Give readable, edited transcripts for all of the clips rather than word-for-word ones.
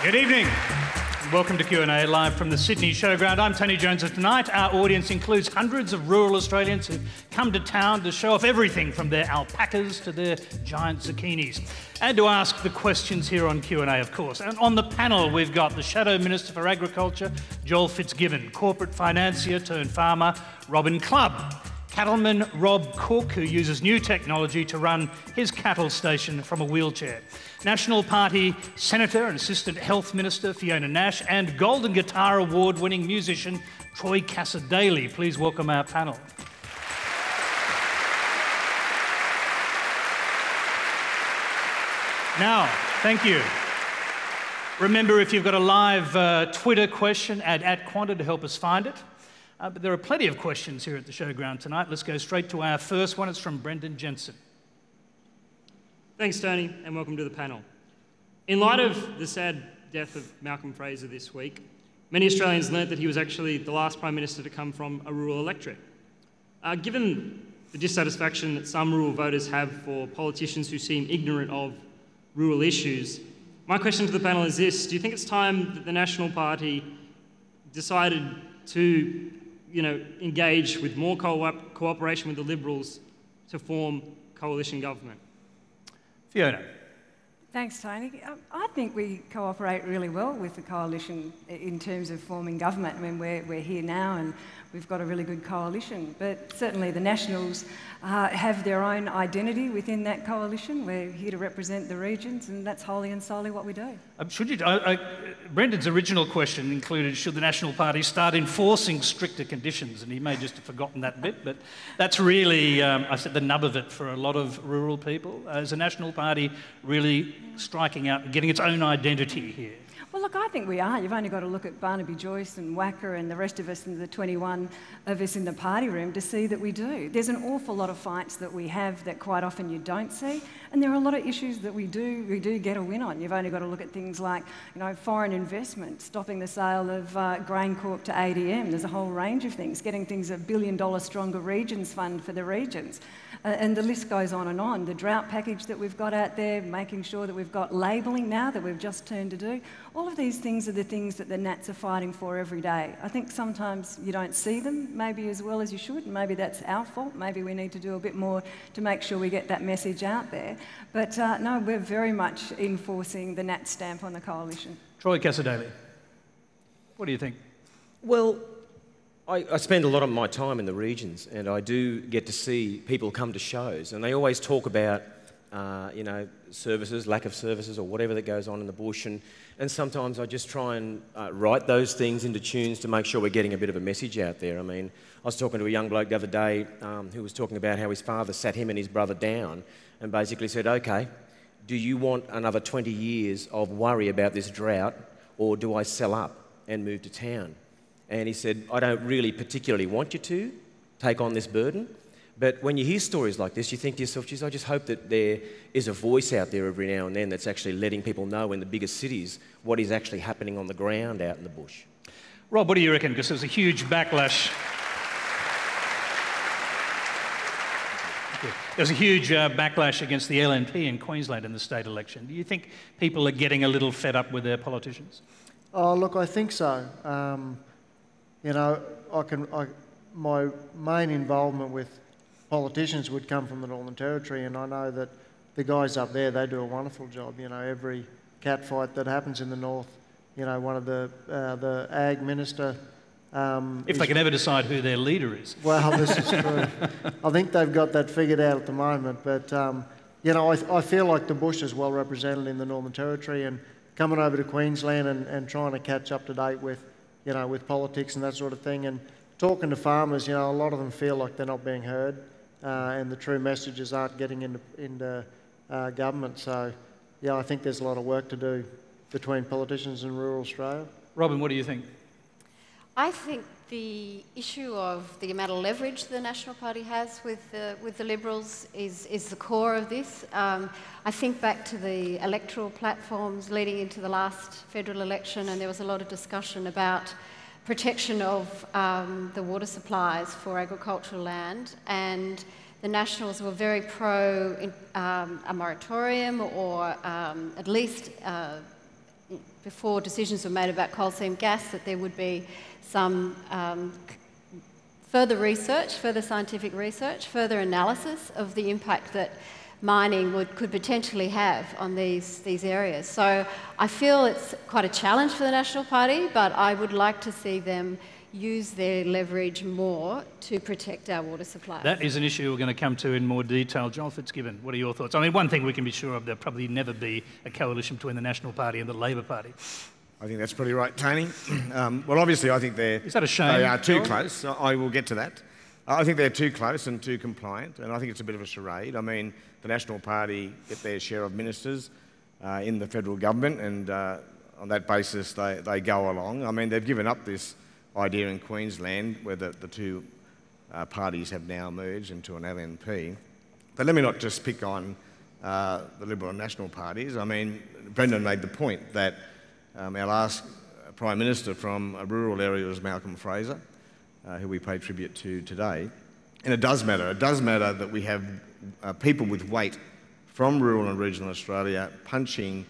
Good evening. Welcome to Q&A live from the Sydney Showground. I'm Tony Jones, and tonight our audience includes hundreds of rural Australians who've come to town to show off everything from their alpacas to their giant zucchinis. And to ask the questions here on Q&A, of course. And on the panel, we've got the Shadow Minister for Agriculture, Joel Fitzgibbon, corporate financier turned farmer, Robyn Clubb, cattleman Rob Cook, who uses new technology to run his cattle station from a wheelchair, National Party Senator and Assistant Health Minister Fiona Nash, and Golden Guitar Award-winning musician Troy Cassar-Daley. Please welcome our panel. Now, thank you. Remember, if you've got a live Twitter question, add @Quanta to help us find it. But there are plenty of questions here at the Showground tonight. Let's go straight to our first one. It's from Brendan Jensen. Thanks, Tony, and welcome to the panel. In light of the sad death of Malcolm Fraser this week, many Australians learnt that he was actually the last Prime Minister to come from a rural electorate. Given the dissatisfaction that some rural voters have for politicians who seem ignorant of rural issues, my question to the panel is this: do you think it's time that the National Party decided to engage with more cooperation with the Liberals to form coalition government? Fiona. Thanks, Tony. I think we cooperate really well with the coalition in terms of forming government. I mean, we're here now and we've got a really good coalition, but certainly the Nationals have their own identity within that coalition. We're here to represent the regions, and that's wholly and solely what we do. Brendan's original question included, should the National Party start enforcing stricter conditions? And he may just have forgotten that bit, but that's really, I said, the nub of it for a lot of rural people. Is the National Party really striking out and getting its own identity here? Well, look, I think we are. You've only got to look at Barnaby Joyce and Wacker and the rest of us and the 21 of us in the party room to see that we do. There's an awful lot of fights that we have that quite often you don't see, and there are a lot of issues that we do get a win on. You've only got to look at things like, foreign investment, stopping the sale of GrainCorp to ADM. There's a whole range of things, getting things $1 billion Stronger Regions Fund for the regions. And the list goes on and on. The drought package that we've got out there, making sure that we've got labelling now that we've just turned to do. All of these things are the things that the Nats are fighting for every day. I think sometimes you don't see them maybe as well as you should, and maybe that's our fault. Maybe we need to do a bit more to make sure we get that message out there. But no, we're very much enforcing the Nat stamp on the coalition. Troy Cassar-Daley, what do you think? Well, I spend a lot of my time in the regions, and I do get to see people come to shows, and they always talk about, services, lack of services, or whatever that goes on in the bush, and sometimes I just try and write those things into tunes to make sure we're getting a bit of a message out there. I mean, I was talking to a young bloke the other day who was talking about how his father sat him and his brother down and basically said, okay, do you want another 20 years of worry about this drought, or do I sell up and move to town? And he said, I don't really particularly want you to take on this burden. But when you hear stories like this, you think to yourself, geez, I just hope that there is a voice out there every now and then that's actually letting people know in the bigger cities what is actually happening on the ground out in the bush. Rob, what do you reckon? Because there was a huge backlash. There's a huge backlash against the LNP in Queensland in the state election. Do you think people are getting a little fed up with their politicians? Oh, look, I think so. My main involvement with politicians would come from the Northern Territory, and I know that the guys up there, they do a wonderful job. Every cat fight that happens in the north, one of the ag minister... if they can ever decide who their leader is. Well, this is true. I think they've got that figured out at the moment, but, I feel like the bush is well represented in the Northern Territory, and coming over to Queensland and trying to catch up to date with, with politics and that sort of thing, and talking to farmers, a lot of them feel like they're not being heard, and the true messages aren't getting into government. So, yeah, I think there's a lot of work to do between politicians in rural Australia. Robyn, what do you think? I think the issue of the amount of leverage the National Party has with the Liberals is the core of this. I think back to the electoral platforms leading into the last federal election, and there was a lot of discussion about protection of the water supplies for agricultural land, and the Nationals were very pro a moratorium, or at least before decisions were made about coal seam gas, that there would be some further research, further scientific research, further analysis of the impact that mining could potentially have on these areas. So I feel it's quite a challenge for the National Party, but I would like to see them use their leverage more to protect our water supply. That is an issue we're going to come to in more detail. John Fitzgibbon, what are your thoughts? I mean, one thing we can be sure of, there'll probably never be a coalition between the National Party and the Labor Party. I think that's pretty right, Tony. Well, obviously, I think Is that a shame? they are too John? close. I will get to that. I think they're too close and too compliant, and I think it's a bit of a charade. I mean, the National Party get their share of ministers in the federal government, and on that basis, they go along. I mean, they've given up this idea in Queensland where the two parties have now merged into an LNP. But let me not just pick on the Liberal and National parties. I mean, Brendan made the point that our last Prime Minister from a rural area was Malcolm Fraser, who we pay tribute to today. And it does matter. It does matter that we have people with weight from rural and regional Australia punching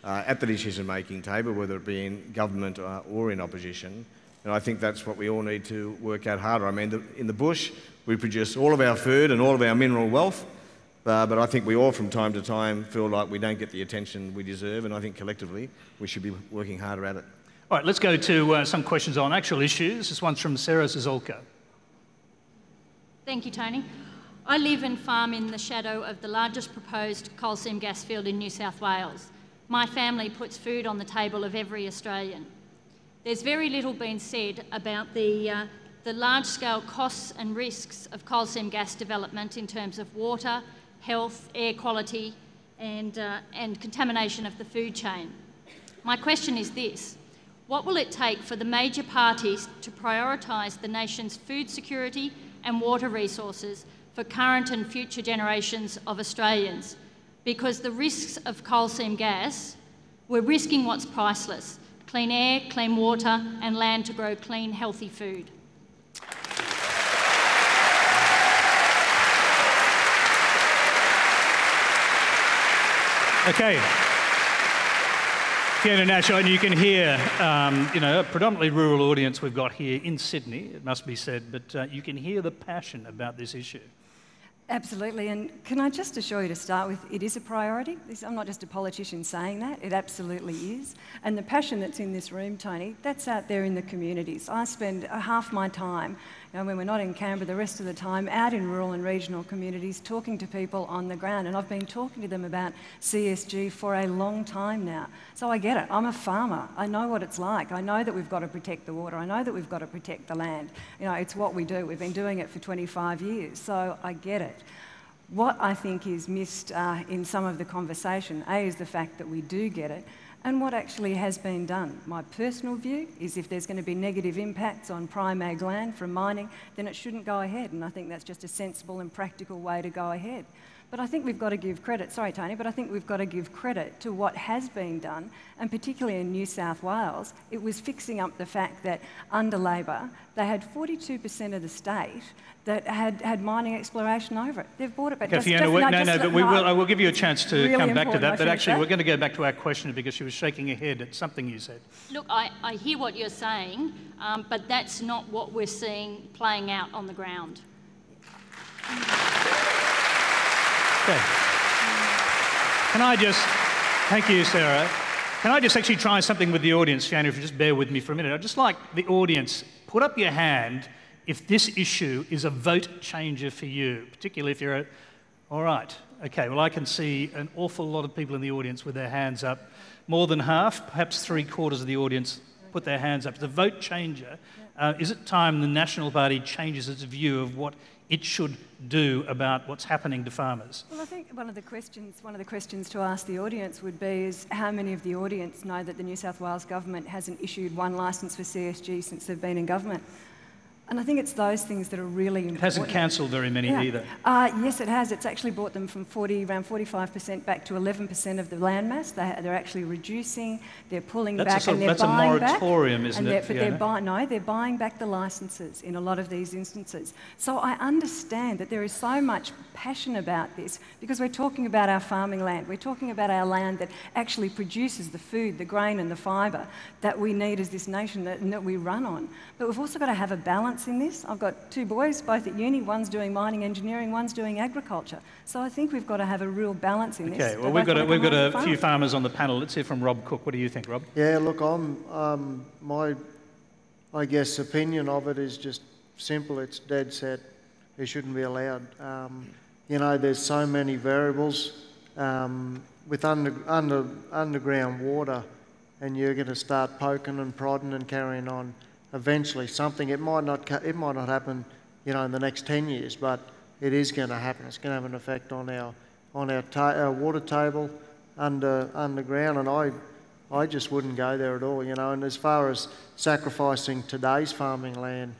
at the decision-making table, whether it be in government or in opposition. And I think that's what we all need to work out harder. I mean, in the bush, we produce all of our food and all of our mineral wealth, but I think we all from time to time feel like we don't get the attention we deserve, and I think collectively we should be working harder at it. All right, let's go to some questions on actual issues. This one's from Sarah Zizolka. Thank you, Tony. I live and farm in the shadow of the largest proposed coal seam gas field in New South Wales. My family puts food on the table of every Australian. There's very little been said about the large-scale costs and risks of coal seam gas development in terms of water, health, air quality and contamination of the food chain. My question is this: what will it take for the major parties to prioritise the nation's food security and water resources for current and future generations of Australians? Because the risks of coal seam gas, we're risking what's priceless: clean air, clean water and land to grow clean, healthy food. Okay. Fiona, Nash, and you can hear, a predominantly rural audience we've got here in Sydney, it must be said, but you can hear the passion about this issue. Absolutely, and can I just assure you to start with, it is a priority. I'm not just a politician saying that, it absolutely is. And the passion that's in this room, Tony, that's out there in the communities. I spend half my time, when we're not in Canberra, the rest of the time out in rural and regional communities talking to people on the ground, and I've been talking to them about CSG for a long time now. So I get it, I'm a farmer, I know what it's like, I know that we've got to protect the water, I know that we've got to protect the land. It's what we do, we've been doing it for 25 years, so I get it. What I think is missed in some of the conversation, is the fact that we do get it, and what actually has been done. My personal view is if there's going to be negative impacts on prime ag land from mining, then it shouldn't go ahead, and I think that's just a sensible and practical way to go ahead. But I think we've got to give credit, sorry Tony, but I think we've got to give credit to what has been done, and particularly in New South Wales, it was fixing up the fact that under Labor, they had 42% of the state that had mining exploration over it. They've brought it back. Okay, Fiona, I will give you a chance to really come back to that, but actually we're going to go back to our question because she was shaking her head at something you said. Look, I hear what you're saying, but that's not what we're seeing playing out on the ground. Okay. Thank you, Sarah. Can I just actually try something with the audience, Fiona, if you just bear with me for a minute? I'd just like the audience, put up your hand if this issue is a vote changer for you, particularly if you're all right. Okay, well, I can see an awful lot of people in the audience with their hands up. More than half, perhaps 3/4 of the audience put their hands up. It's a vote changer. Is it time the National Party changes its view of what it should do about what's happening to farmers? Well, I think one of the questions to ask the audience would be is how many of the audience know that the New South Wales government hasn't issued one licence for CSG since they've been in government? And I think it's those things that are really important. It hasn't cancelled very many either. Yes, it has. It's actually brought them from around 45% back to 11% of the landmass. They're actually reducing, they're pulling back, and they're buying back. That's a moratorium, isn't it, Fiona? They're buying back the licences in a lot of these instances. So I understand that there is so much passion about this because we're talking about our farming land. We're talking about our land that actually produces the food, the grain and the fibre that we need as this nation and that we run on. But we've also got to have a balance in this. I've got two boys, both at uni. One's doing mining engineering, one's doing agriculture. So I think we've got to have a real balance in this. Okay, well, we've got a few farmers on the panel. Let's hear from Rob Cook. What do you think, Rob? Yeah, look, my opinion of it is just simple. It's dead set. It shouldn't be allowed. There's so many variables with underground water, and you're going to start poking and prodding and carrying on. Eventually, it might not happen, in the next 10 years, but it is going to happen. It's going to have an effect on our water table underground, and I just wouldn't go there at all, And as far as sacrificing today's farming land,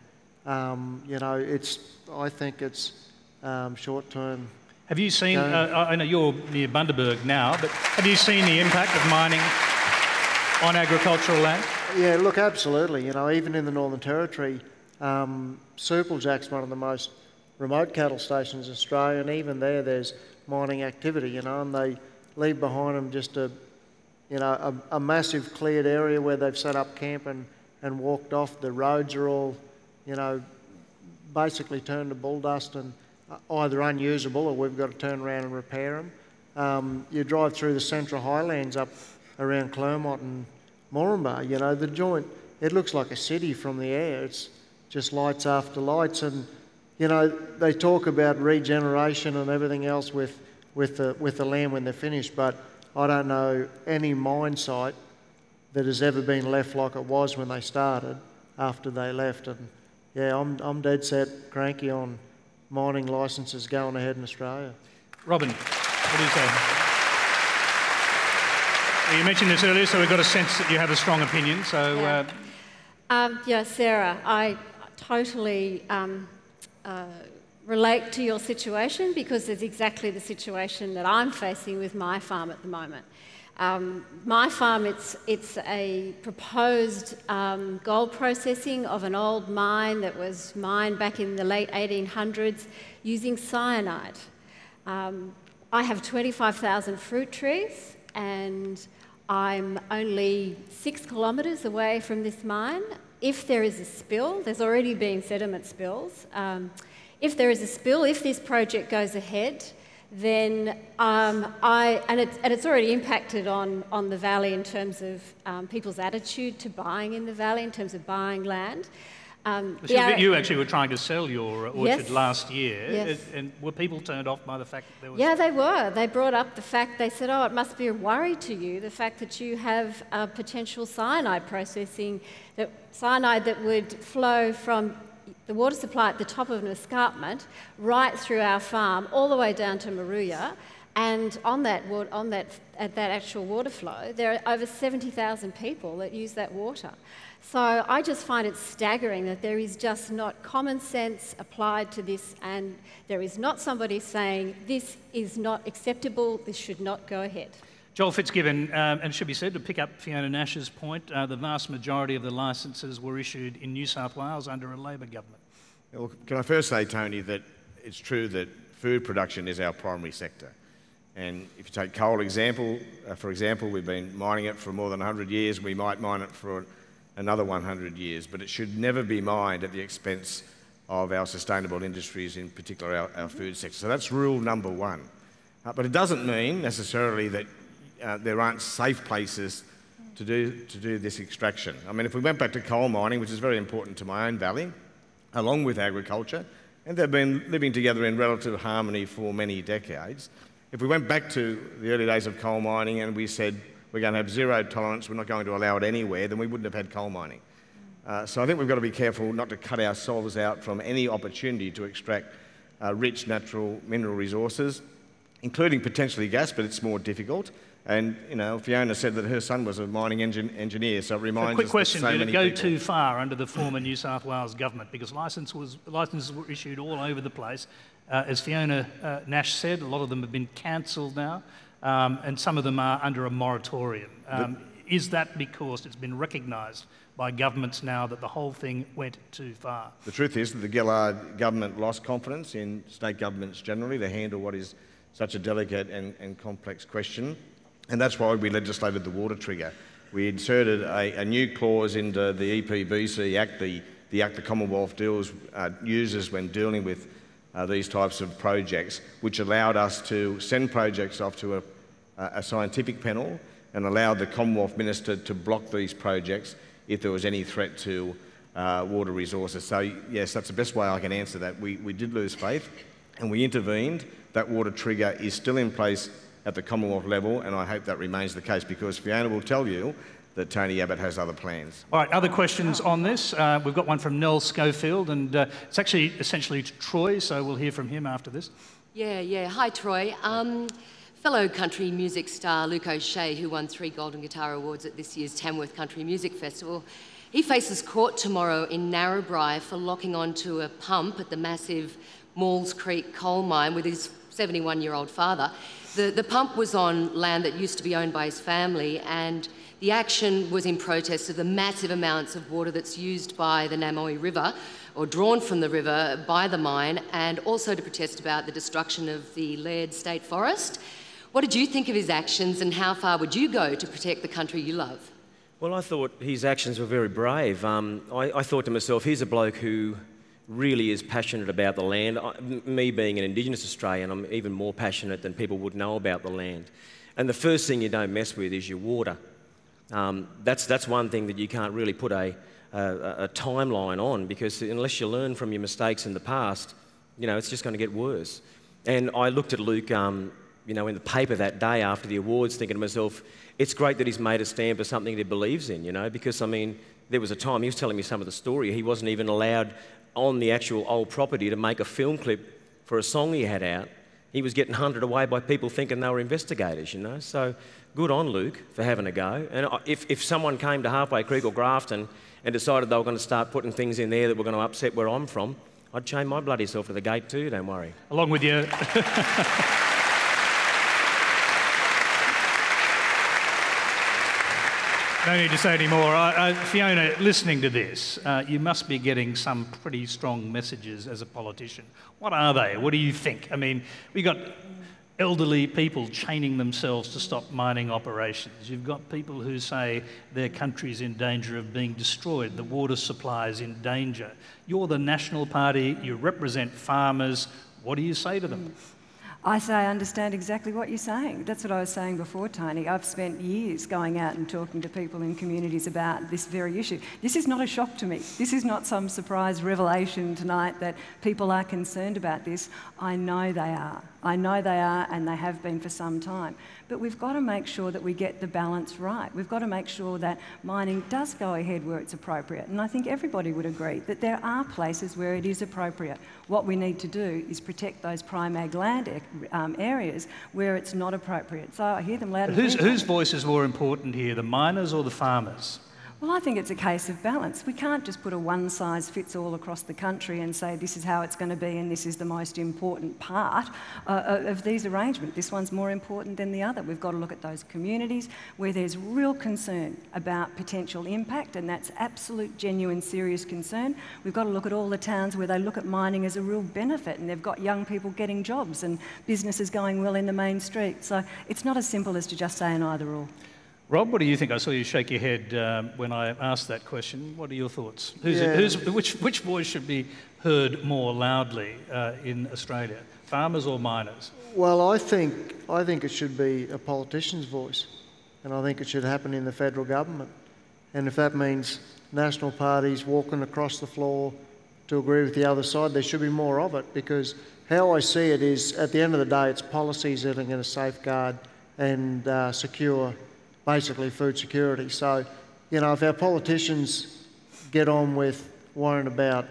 I think it's short term. Have you seen? I know you're near Bundaberg now, but have you seen the impact of mining on agricultural land? Yeah, look, absolutely. Even in the Northern Territory, Supplejack's one of the most remote cattle stations in Australia, and even there's mining activity, and they leave behind them just a massive cleared area where they've set up camp and walked off. The roads are all, basically turned to bull dust and either unusable or we've got to turn around and repair them. You drive through the Central Highlands up around Clermont and Moranbah, the joint, it looks like a city from the air. It's just lights after lights, and they talk about regeneration and everything else with the land when they're finished, but I don't know any mine site that has ever been left like it was when they started after they left. And yeah, I'm dead set cranky on mining licences going ahead in Australia. Robyn, what do you say? You mentioned this earlier, so we've got a sense that you have a strong opinion. So, Sarah, I totally relate to your situation because it's exactly the situation that I'm facing with my farm at the moment. My farm, it's a proposed gold processing of an old mine that was mined back in the late 1800s using cyanide. I have 25,000 fruit trees, and I'm only 6 kilometres away from this mine. If there is a spill, there's already been sediment spills. If there is a spill, if this project goes ahead, then it's already impacted on the valley in terms of people's attitude to buying in the valley, in terms of buying land. You actually were trying to sell your orchard last year, yes. And were people turned off by the fact that there was... Yeah, they were. They brought up the fact, they said, it must be a worry to you, the fact that you have potential cyanide processing, cyanide that would flow from the water supply at the top of an escarpment right through our farm all the way down to Maruya, and at that actual water flow, there are over 70,000 people that use that water. So I just find it staggering that there is just not common sense applied to this, and there is not somebody saying this is not acceptable, this should not go ahead. Joel Fitzgibbon, and it should be said, to pick up Fiona Nash's point, the vast majority of the licences were issued in New South Wales under a Labor government. Well, can I first say, Tony, that it's true that food production is our primary sector. And if you take coal example, for example, we've been mining it for more than 100 years. We might mine it for another 100 years, but it should never be mined at the expense of our sustainable industries, in particular our food sector. So that's rule number one. But it doesn't mean necessarily that there aren't safe places to do this extraction. I mean, if we went back to coal mining, which is very important to my own valley, along with agriculture, and they've been living together in relative harmony for many decades. If we went back to the early days of coal mining and we said we're going to have zero tolerance, we're not going to allow it anywhere, then we wouldn't have had coal mining. So I think we've got to be careful not to cut ourselves out from any opportunity to extract rich natural mineral resources. including potentially gas, but it's more difficult. And, you know, Fiona said that her son was a mining engineer, so it reminds us quick question, that so did many it go people... too far under the former New South Wales government? Because licences were issued all over the place. As Fiona Nash said, a lot of them have been cancelled now, and some of them are under a moratorium. Is that because it's been recognised by governments now that the whole thing went too far? The truth is that the Gillard government lost confidence in state governments generally to handle what is such a delicate and complex question. And that's why we legislated the water trigger. We inserted a new clause into the EPBC Act, the Act the Commonwealth uses when dealing with these types of projects, which allowed us to send projects off to a scientific panel and allowed the Commonwealth Minister to block these projects if there was any threat to water resources. So yes, that's the best way I can answer that. We did lose faith and we intervened. That water trigger is still in place at the Commonwealth level, and I hope that remains the case because Fiona will tell you that Tony Abbott has other plans. All right, other questions on this? We've got one from Nell Schofield, and it's actually essentially to Troy, so we'll hear from him after this. Yeah. Hi, Troy. Fellow country music star Luke O'Shea, who won 3 Golden Guitar Awards at this year's Tamworth Country Music Festival, he faces court tomorrow in Narrabri for locking onto a pump at the massive Maules Creek coal mine with his 71-year-old father. The pump was on land that used to be owned by his family, and the action was in protest of the massive amounts of water that's used by the Namoi River, or drawn from the river by the mine, and also to protest about the destruction of the Laird State Forest. What did you think of his actions, and how far would you go to protect the country you love? Well, I thought his actions were very brave. I thought to myself, here's a bloke who really is passionate about the land. Me being an Indigenous Australian, I'm even more passionate than people would know about the land. And the first thing you don't mess with is your water. That's one thing that you can't really put a timeline on, because unless you learn from your mistakes in the past, you know, it's just going to get worse. And I looked at Luke, you know, in the paper that day after the awards, thinking to myself, it's great that he's made a stand for something that he believes in, you know, because, I mean, there was a time, he was telling me some of the story, he wasn't even allowed on the actual old property to make a film clip for a song he had out. He was getting hunted away by people thinking they were investigators, you know. So good on Luke for having a go. And if someone came to Halfway Creek or Grafton and decided they were going to start putting things in there that were going to upset where I'm from, I'd chain my bloody self to the gate too, don't worry. Along with you. No need to say any more. Fiona, listening to this, you must be getting some pretty strong messages as a politician. What are they? What do you think? I mean, we've got elderly people chaining themselves to stop mining operations. You've got people who say their country's in danger of being destroyed, the water supply is in danger. You're the National Party, you represent farmers. What do you say to them? I say I understand exactly what you're saying. That's what I was saying before, Tony. I've spent years going out and talking to people in communities about this very issue. This is not a shock to me. This is not some surprise revelation tonight that people are concerned about this. I know they are. I know they are, and they have been for some time. But we've got to make sure that we get the balance right. We've got to make sure that mining does go ahead where it's appropriate. And I think everybody would agree that there are places where it is appropriate. What we need to do is protect those prime ag land areas where it's not appropriate. So I hear them loud and clear. Whose voice is more important here, the miners or the farmers? Well, I think it's a case of balance. We can't just put a one-size-fits-all across the country and say this is how it's going to be and this is the most important part of these arrangements. This one's more important than the other. We've got to look at those communities where there's real concern about potential impact, and that's absolute, genuine, serious concern. We've got to look at all the towns where they look at mining as a real benefit and they've got young people getting jobs and businesses going well in the main street. So it's not as simple as to just say an either-or. Rob, what do you think? I saw you shake your head when I asked that question. What are your thoughts? Which voice should be heard more loudly in Australia, farmers or miners? Well, I think it should be a politician's voice, and I think it should happen in the federal government. And if that means national parties walking across the floor to agree with the other side, there should be more of it, because how I see it is, at the end of the day, it's policies that are going to safeguard and secure basically food security. So, you know, if our politicians get on with worrying about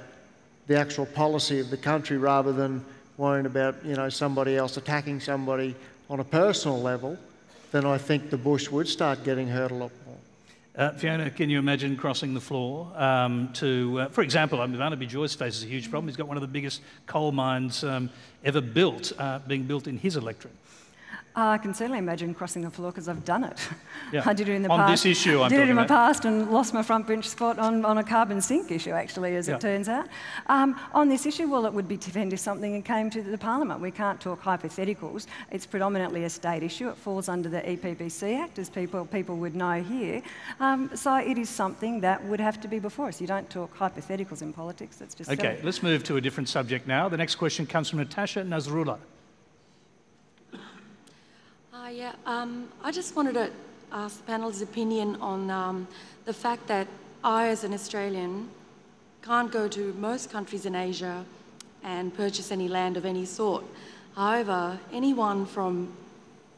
the actual policy of the country rather than worrying about, you know, somebody else attacking somebody on a personal level, then I think the bush would start getting hurt a lot more. Fiona, can you imagine crossing the floor for example, Barnaby Joyce faces a huge problem. He's got one of the biggest coal mines ever built, being built in his electorate. I can certainly imagine crossing the floor because I've done it. Yeah. I did it in the past. On this issue, I did it in my past and lost my front bench spot on a carbon sink issue, actually, as it turns out. On this issue, well, it would be defend if something came to the Parliament. We can't talk hypotheticals. It's predominantly a state issue. It falls under the EPBC Act, as people would know here. So it is something that would have to be before us. You don't talk hypotheticals in politics. That's just okay. silly. Let's move to a different subject now. The next question comes from Natasha Nasrullah. I just wanted to ask the panel's opinion on the fact that I, as an Australian, can't go to most countries in Asia and purchase any land of any sort. However, anyone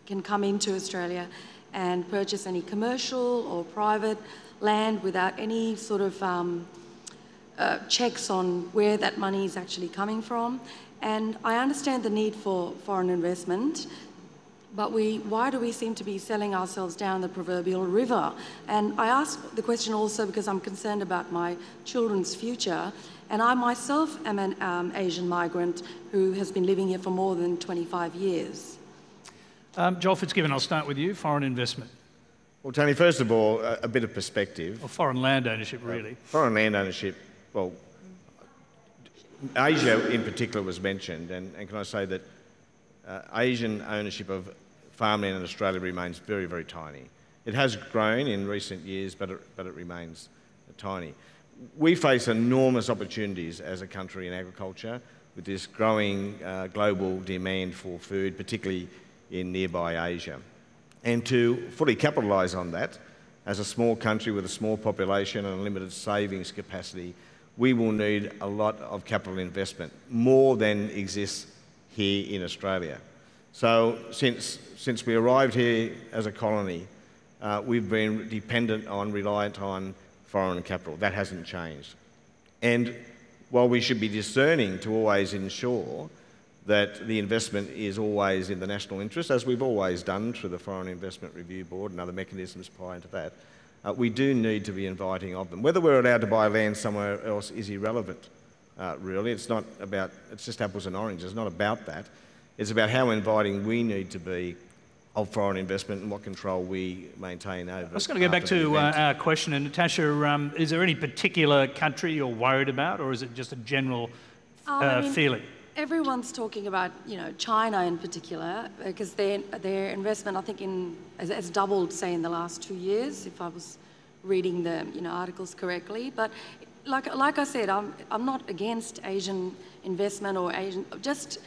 can come into Australia and purchase any commercial or private land without any sort of checks on where that money is actually coming from. And I understand the need for foreign investment, but why do we seem to be selling ourselves down the proverbial river? And I ask the question also because I'm concerned about my children's future. And I myself am an Asian migrant who has been living here for more than 25 years. Joel Fitzgibbon, I'll start with you. Foreign investment. Well, Tony, first of all, a bit of perspective. Or foreign land ownership, really. Foreign land ownership, well, Asia in particular was mentioned, and can I say that Asian ownership of farmland in Australia remains very, very tiny. It has grown in recent years, but it remains tiny. We face enormous opportunities as a country in agriculture with this growing global demand for food, particularly in nearby Asia. And to fully capitalise on that, as a small country with a small population and a limited savings capacity, we will need a lot of capital investment, more than exists here in Australia. So since we arrived here as a colony, we've been reliant on foreign capital. That hasn't changed. And while we should be discerning to always ensure that the investment is always in the national interest, as we've always done through the Foreign Investment Review Board and other mechanisms prior to that, we do need to be inviting of them. Whether we're allowed to buy land somewhere else is irrelevant, really. It's just apples and oranges. It's not about that. It's about how inviting we need to be of foreign investment and what control we maintain over it. I was going to go back to our question, and Natasha, is there any particular country you're worried about, or is it just a general feeling? Everyone's talking about, China in particular, because their investment, I think, has doubled, say, in the last 2 years, if I was reading the articles correctly. But like I said, I'm not against Asian investment or Asian. Just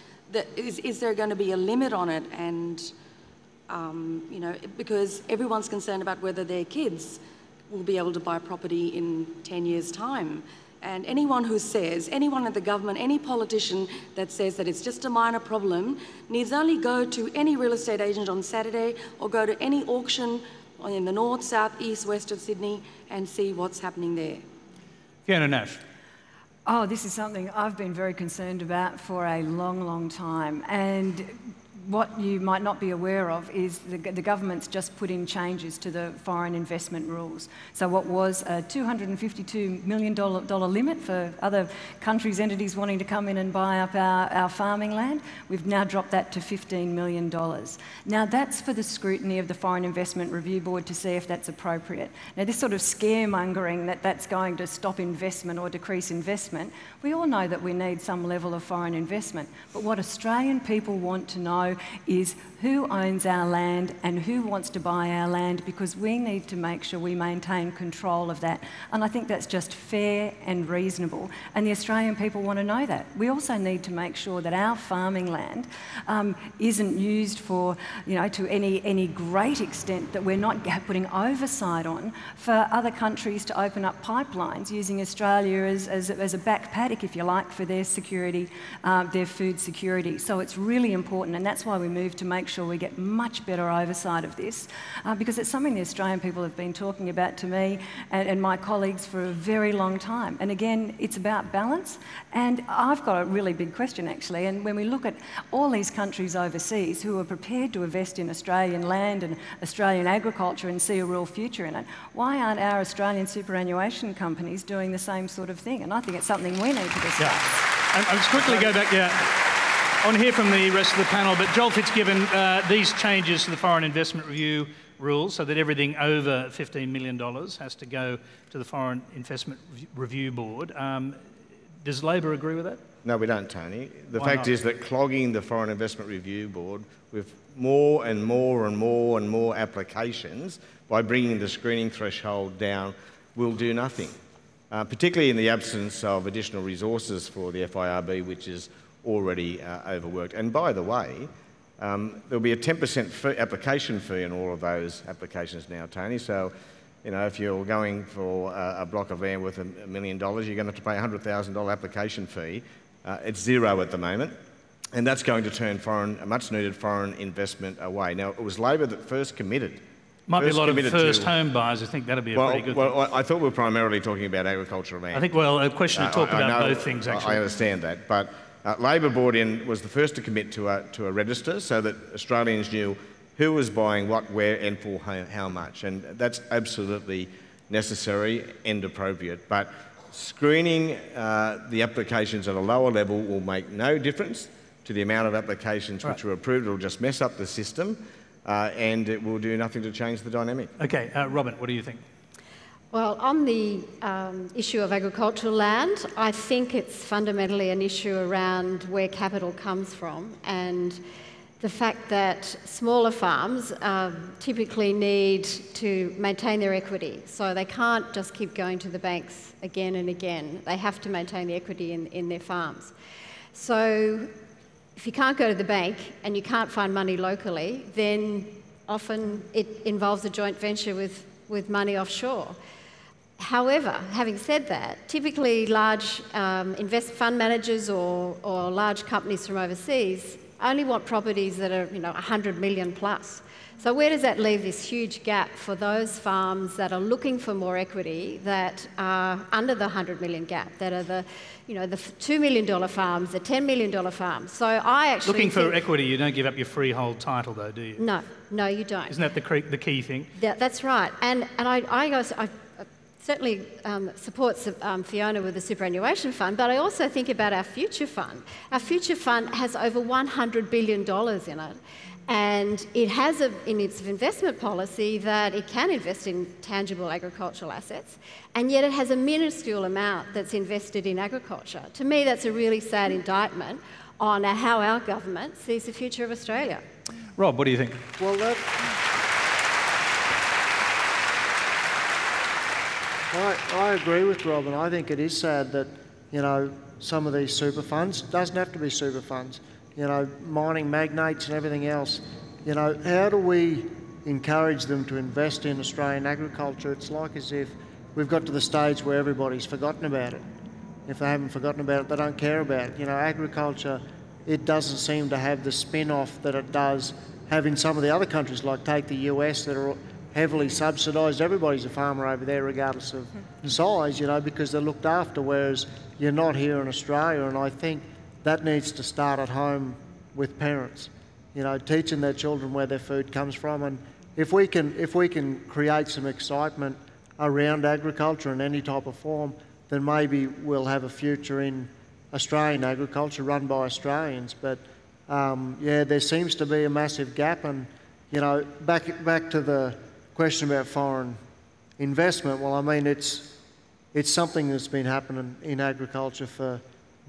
is there going to be a limit on it? And because everyone's concerned about whether their kids will be able to buy property in 10 years' time. And anyone in the government, any politician that says that it's just a minor problem needs only go to any real estate agent on Saturday or go to any auction in the north, south, east, west of Sydney and see what's happening there. Fiona Nash. Oh, this is something I've been very concerned about for a long, long time. And what you might not be aware of is the government's just put in changes to the foreign investment rules. So what was a $252 million limit for other countries' entities wanting to come in and buy up our farming land, we've now dropped that to $15 million. Now that's for the scrutiny of the Foreign Investment Review Board to see if that's appropriate. Now this sort of scaremongering that that's going to stop investment or decrease investment, we all know that we need some level of foreign investment. But what Australian people want to know is who owns our land and who wants to buy our land, because we need to make sure we maintain control of that. And I think that's just fair and reasonable. And the Australian people want to know that. We also need to make sure that our farming land isn't used for, to any great extent that we're not putting oversight on for other countries to open up pipelines using Australia as a back paddock, if you like, for their security, their food security. So it's really important, and that's that's why we moved to make sure we get much better oversight of this, because it's something the Australian people have been talking about to me and my colleagues for a very long time. And again, it's about balance. And I've got a really big question, actually. And when we look at all these countries overseas who are prepared to invest in Australian land and Australian agriculture and see a real future in it, why aren't our Australian superannuation companies doing the same sort of thing? And I think it's something we need to discuss. Yeah. I'll just quickly go back, I want to hear from the rest of the panel, but Joel Fitzgibbon, these changes to the Foreign Investment Review rules so that everything over $15 million has to go to the Foreign Investment Review Board. Does Labor agree with that? No, we don't, Tony. The Why fact not? is that clogging the Foreign Investment Review Board with more and more and more and more applications by bringing the screening threshold down will do nothing, particularly in the absence of additional resources for the FIRB, which is already overworked. And by the way, there'll be a 10% application fee on all of those applications now, Tony. So, you know, if you're going for a block of land worth $1 million, you're going to have to pay a $100,000 application fee. It's zero at the moment, and that's going to turn a much-needed foreign investment away. Now, it was Labor that first committed. Might be a lot of first home buyers. I think that'd be a pretty good thing. Well, I thought we were primarily talking about agricultural land. I think, well, a question to talk about both things, actually. I understand that, but Labor was the first to commit to a register so that Australians knew who was buying what, where, and for how much. And that's absolutely necessary and appropriate. But screening the applications at a lower level will make no difference to the amount of applications which are approved. It will just mess up the system and it will do nothing to change the dynamic. Okay, Robyn, what do you think? Well, on the issue of agricultural land, I think it's fundamentally an issue around where capital comes from and the fact that smaller farms typically need to maintain their equity. So they can't just keep going to the banks again and again. They have to maintain the equity in their farms. So if you can't go to the bank and you can't find money locally, then often it involves a joint venture with money offshore. However, having said that, typically large fund managers or large companies from overseas only want properties that are, 100 million plus. So where does that leave this huge gap for those farms that are looking for more equity that are under the 100 million gap, that are the $2 million farms, the $10 million farms? So I actually looking for equity, you don't give up your freehold title, though, do you? No, you don't. Isn't that the key thing? That's right. And I certainly supports Fiona with the superannuation fund, but I also think about our future fund. Our future fund has over $100 billion in it, and it has in its investment policy that it can invest in tangible agricultural assets, and yet it has a minuscule amount that's invested in agriculture. To me, that's a really sad indictment on how our government sees the future of Australia. Rob, what do you think? Well, I agree with Robyn. I think it is sad that, some of these super funds, doesn't have to be super funds, mining magnates and everything else, how do we encourage them to invest in Australian agriculture? It's like as if we've got to the stage where everybody's forgotten about it. If they haven't forgotten about it, they don't care about it. Agriculture, it doesn't seem to have the spin-off that it does have in some of the other countries, like take the US, that are heavily subsidised. Everybody's a farmer over there regardless of size, because they're looked after, whereas you're not here in Australia. And I think that needs to start at home with parents, teaching their children where their food comes from. And if we can create some excitement around agriculture in any type of form, then maybe we'll have a future in Australian agriculture run by Australians. But there seems to be a massive gap. And back to the question about foreign investment, well, I mean, it's something that's been happening in agriculture for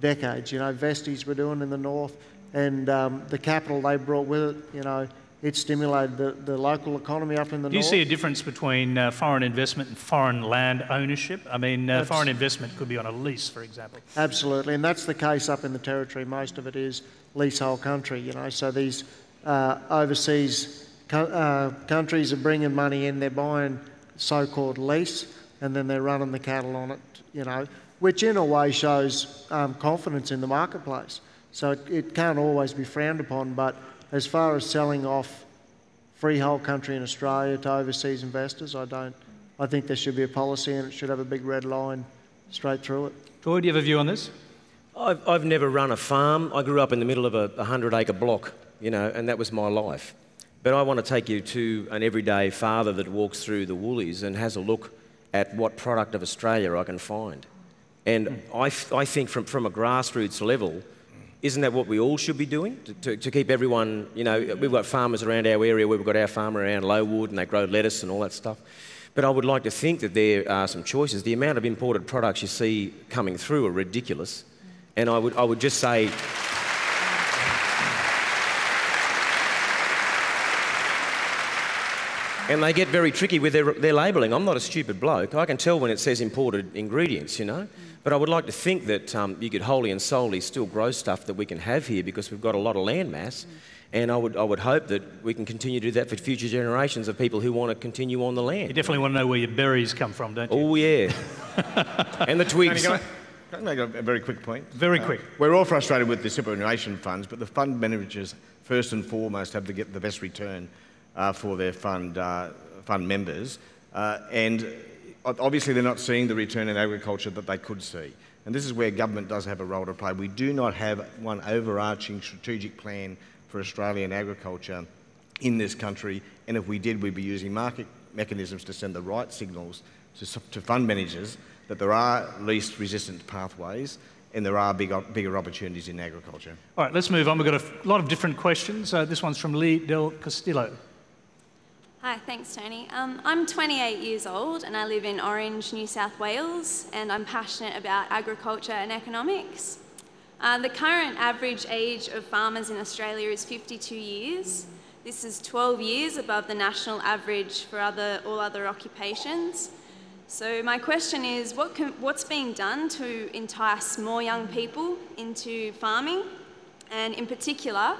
decades. Vesties were doing in the north, and the capital they brought with it, it stimulated the local economy up in the north. Do you see a difference between foreign investment and foreign land ownership? I mean, foreign investment could be on a lease, for example. Absolutely, and that's the case up in the Territory. Most of it is leasehold country, so these overseas countries are bringing money in, they're buying so-called lease, and then they're running the cattle on it, which in a way shows confidence in the marketplace. So it can't always be frowned upon, but as far as selling off freehold country in Australia to overseas investors, I don't. I think there should be a policy and it should have a big red line straight through it. Troy, do you have a view on this? I've never run a farm. I grew up in the middle of a 100-acre block, you know, and that was my life. But I want to take you to an everyday father that walks through the Woolies and has a look at what product of Australia I can find. And I think from a grassroots level, isn't that what we all should be doing? To keep everyone, you know, we've got farmers around our area, we've got our farmer around Lowood and they grow lettuce and all that stuff. But I would like to think that there are some choices. The amount of imported products you see coming through are ridiculous. And I would just say... And they get very tricky with their labelling. I'm not a stupid bloke. I can tell when it says imported ingredients, you know. But I would like to think that you could wholly and solely still grow stuff that we can have here because we've got a lot of land mass. And I would hope that we can continue to do that for future generations of people who want to continue on the land. You definitely want to know where your berries come from, don't you? Oh, yeah. And the twigs. Can I make a very quick point? Very quick. We're all frustrated with the superannuation funds, but the fund managers, first and foremost, have to get the best return for their fund members. And obviously they're not seeing the return in agriculture that they could see. And this is where government does have a role to play. We do not have one overarching strategic plan for Australian agriculture in this country, and if we did, we'd be using market mechanisms to send the right signals to fund managers that there are least resistant pathways and there are bigger opportunities in agriculture. All right, let's move on. We've got a lot of different questions. This one's from Lee Del Castillo. Hi, thanks, Tony. I'm 28 years old and I live in Orange, New South Wales, and I'm passionate about agriculture and economics. The current average age of farmers in Australia is 52 years. This is 12 years above the national average for all other occupations. So my question is, what's being done to entice more young people into farming, and in particular,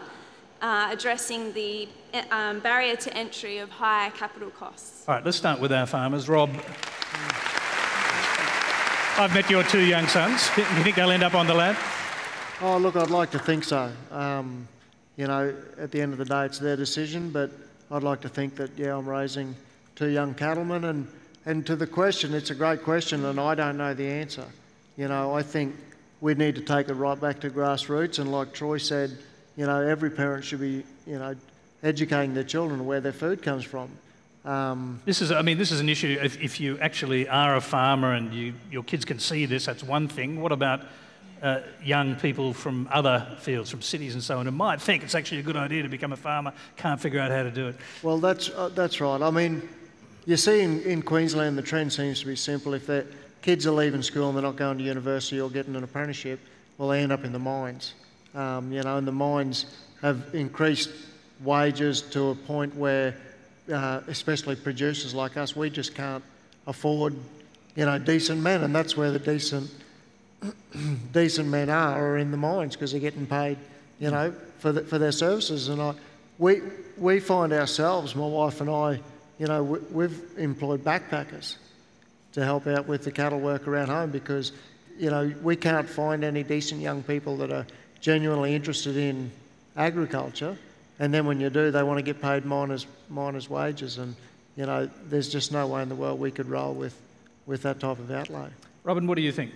addressing the barrier to entry of high capital costs? All right, let's start with our farmers. Rob, I've met your two young sons. Do you think they'll end up on the land? Oh, look, I'd like to think so. You know, at the end of the day, it's their decision, but I'd like to think that, yeah, I'm raising two young cattlemen. And to the question, it's a great question, and I don't know the answer. You know, I think we need to take it right back to grassroots, and like Troy said, you know, every parent should be, you know, educating their children where their food comes from. This is an issue. If you actually are a farmer and your kids can see this, that's one thing. What about young people from other fields, from cities and so on, who might think it's actually a good idea to become a farmer, can't figure out how to do it? Well, that's right. I mean, you see in Queensland the trend seems to be simple. If their kids are leaving school and they're not going to university or getting an apprenticeship, well, they end up in the mines. You know, and the mines have increased wages to a point where, especially producers like us, we just can't afford, you know, decent men, and that's where the decent men are in the mines, because they're getting paid, you know, for their services. And we find ourselves, my wife and I, you know, we've employed backpackers to help out with the cattle work around home, because, you know, we can't find any decent young people that are genuinely interested in agriculture, and then when you do, they want to get paid miners' wages, and, you know, there's just no way in the world we could roll with that type of outlay. Robyn, what do you think?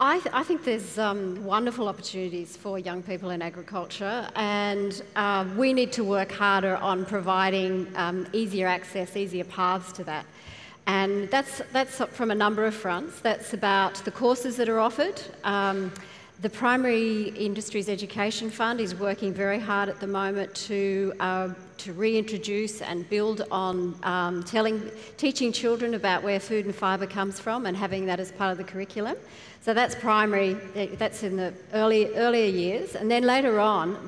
I think there's wonderful opportunities for young people in agriculture, and we need to work harder on providing easier access, easier paths to that. And that's from a number of fronts. That's about the courses that are offered. The Primary Industries Education Fund is working very hard at the moment to reintroduce and build on teaching children about where food and fibre comes from and having that as part of the curriculum. So that's primary, that's in the earlier years. And then later on,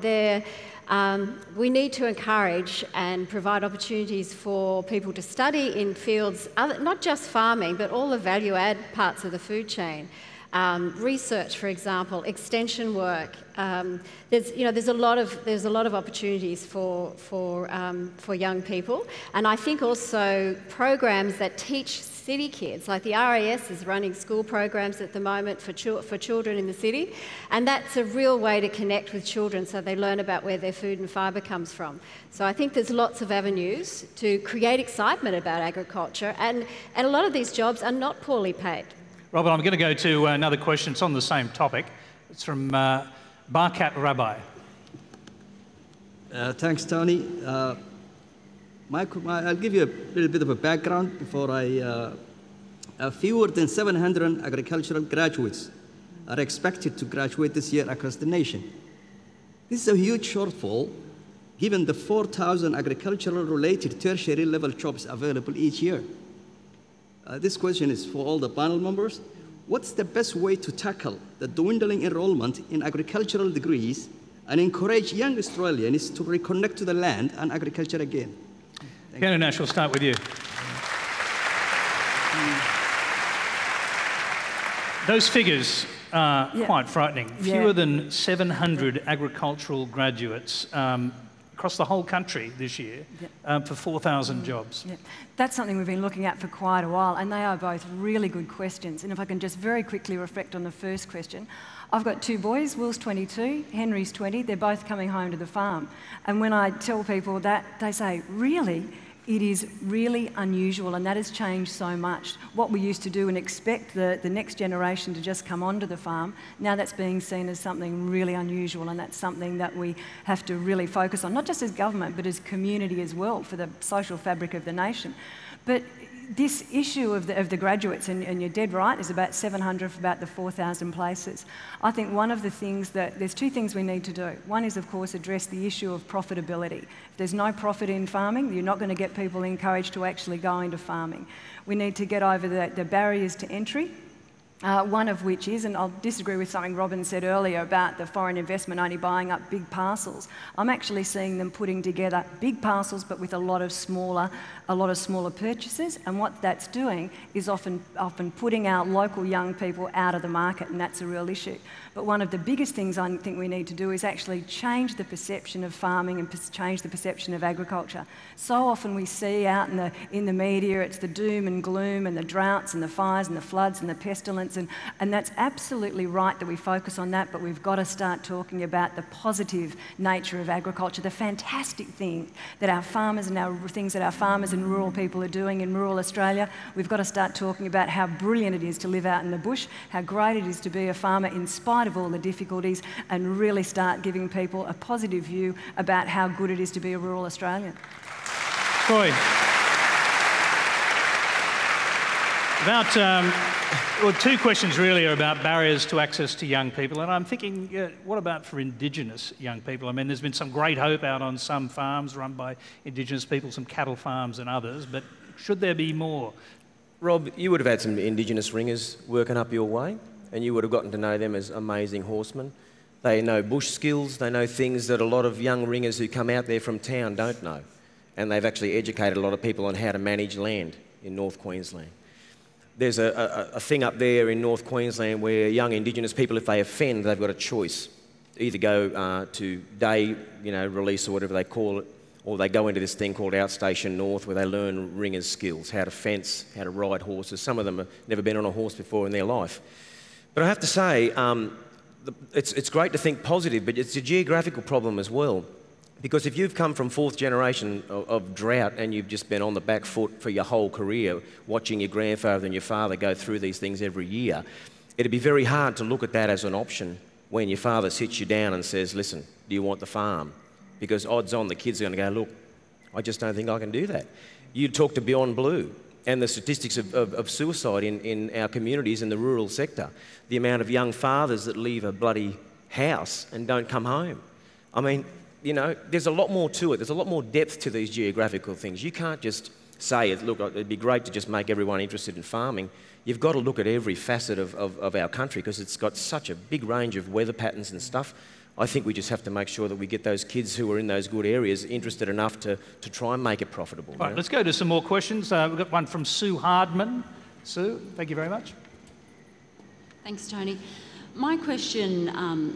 we need to encourage and provide opportunities for people to study in fields, not just farming, but all the value-add parts of the food chain. research, for example, extension work. There's a lot of opportunities for young people, and I think also programs that teach city kids, like the RAS is running school programs at the moment for children in the city, and that's a real way to connect with children so they learn about where their food and fibre comes from. So I think there's lots of avenues to create excitement about agriculture, and a lot of these jobs are not poorly paid. Robyn, I'm going to go to another question. It's on the same topic. It's from Barkat Rabbi. Thanks, Tony. I'll give you a little bit of a background before fewer than 700 agricultural graduates are expected to graduate this year across the nation. This is a huge shortfall given the 4,000 agricultural-related tertiary level jobs available each year. This question is for all the panel members. What's the best way to tackle the dwindling enrollment in agricultural degrees and encourage young Australians to reconnect to the land and agriculture again? Fiona, Nash, we'll start with you. Those figures are quite frightening. Fewer than 700 agricultural graduates across the whole country this year for 4,000 jobs. Yeah. That's something we've been looking at for quite a while, and they are both really good questions. And if I can just very quickly reflect on the first question, I've got two boys, Will's 22, Henry's 20, they're both coming home to the farm. And when I tell people that, they say, really? It is really unusual, and that has changed so much. What we used to do and expect the next generation to just come onto the farm, now that's being seen as something really unusual, and that's something that we have to really focus on, not just as government, but as community as well, for the social fabric of the nation. But this issue of the graduates, and you're dead right, is about 700 for about the 4,000 places. I think one of the things there's two things we need to do. One is, of course, address the issue of profitability. If there's no profit in farming, you're not going to get people encouraged to actually go into farming. We need to get over the barriers to entry. One of which is, and I'll disagree with something Robyn said earlier about the foreign investment only buying up big parcels. I'm actually seeing them putting together big parcels but with a lot of smaller purchases, and what that's doing is often putting our local young people out of the market, and that's a real issue. But one of the biggest things I think we need to do is actually change the perception of farming and change the perception of agriculture. So often we see out in the media, it's the doom and gloom and the droughts and the fires and the floods and the pestilence, and that's absolutely right that we focus on that, but we've got to start talking about the positive nature of agriculture, the fantastic thing that our farmers and things that our farmers and rural people are doing in rural Australia. We've got to start talking about how brilliant it is to live out in the bush, how great it is to be a farmer in spite of all the difficulties, and really start giving people a positive view about how good it is to be a rural Australian. Troy, two questions really are about barriers to access to young people, and I'm thinking, what about for Indigenous young people? I mean, there's been some great hope out on some farms run by Indigenous people, some cattle farms and others, but should there be more? Rob, you would have had some Indigenous ringers working up your way, and you would have gotten to know them as amazing horsemen. They know bush skills, they know things that a lot of young ringers who come out there from town don't know, and they've actually educated a lot of people on how to manage land in North Queensland. There's a thing up there in North Queensland where young Indigenous people, if they offend, they've got a choice. Either go to day release or whatever they call it, or they go into this thing called Outstation North where they learn ringers' skills, how to fence, how to ride horses. Some of them have never been on a horse before in their life. But I have to say, it's great to think positive, but it's a geographical problem as well. Because if you've come from fourth generation of drought and you've just been on the back foot for your whole career, watching your grandfather and your father go through these things every year, it'd be very hard to look at that as an option when your father sits you down and says, listen, do you want the farm? Because odds on the kids are going to go, look, I just don't think I can do that. You talk to Beyond Blue and the statistics of suicide in our communities in the rural sector, the amount of young fathers that leave a bloody house and don't come home. I mean, there's a lot more to it. There's a lot more depth to these geographical things. You can't just say, look, it'd be great to just make everyone interested in farming. You've got to look at every facet of our country because it's got such a big range of weather patterns and stuff. I think we just have to make sure that we get those kids who are in those good areas interested enough to try and make it profitable. Right, let's go to some more questions. We've got one from Sue Hardman. Sue, thank you very much. Thanks, Tony. My question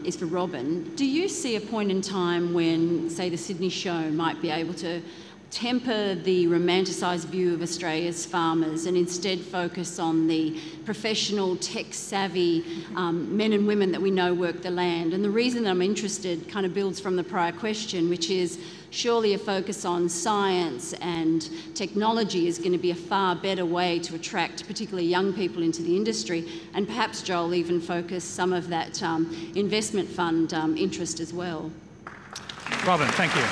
is for Robyn. Do you see a point in time when, say, the Sydney show might be able to temper the romanticised view of Australia's farmers and instead focus on the professional, tech-savvy men and women that we know work the land? And the reason that I'm interested kind of builds from the prior question, which is surely a focus on science and technology is going to be a far better way to attract particularly young people into the industry, and perhaps, Joel, even focus some of that investment fund interest as well. Robyn, thank you.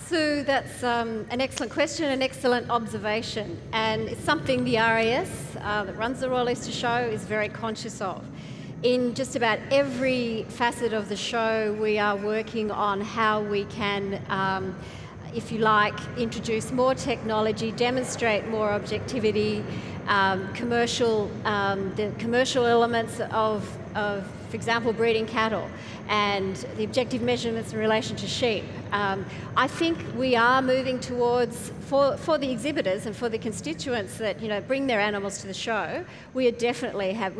So that's an excellent question, an excellent observation, and it's something the RAS that runs the Royal Easter Show is very conscious of. In just about every facet of the show, we are working on how we can, if you like, introduce more technology, demonstrate more objectivity, the commercial elements of, for example, breeding cattle and the objective measurements in relation to sheep. I think we are moving towards, for the exhibitors and for the constituents that bring their animals to the show, we definitely have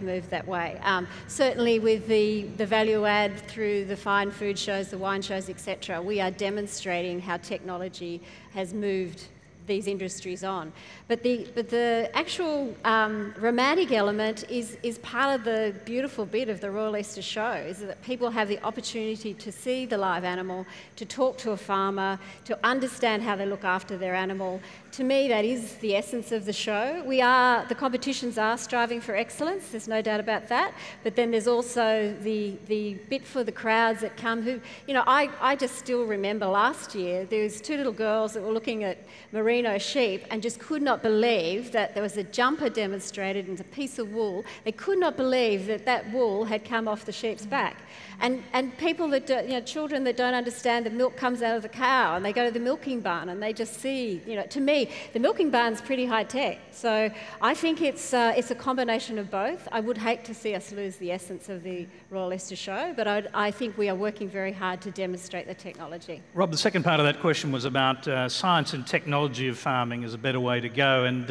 moved that way. Certainly with the value add through the fine food shows, the wine shows, etc., we are demonstrating how technology has moved these industries on. But the actual romantic element is part of the beautiful bit of the Royal Easter Show, is that people have the opportunity to see the live animal, to talk to a farmer, to understand how they look after their animal. To me, that is the essence of the show. The competitions are striving for excellence, there's no doubt about that, but then there's also the bit for the crowds that come who, I just still remember last year, there was two little girls that were looking at merino sheep and just could not believe that there was a jumper demonstrated and a piece of wool. They could not believe that that wool had come off the sheep's back. And people that children that don't understand that milk comes out of the cow, and they go to the milking barn and they just see, to me, the milking barn's pretty high tech. So I think it's a combination of both. I would hate to see us lose the essence of the Royal Easter Show, but I think we are working very hard to demonstrate the technology. Rob, the second part of that question was about science and technology of farming is a better way to go, and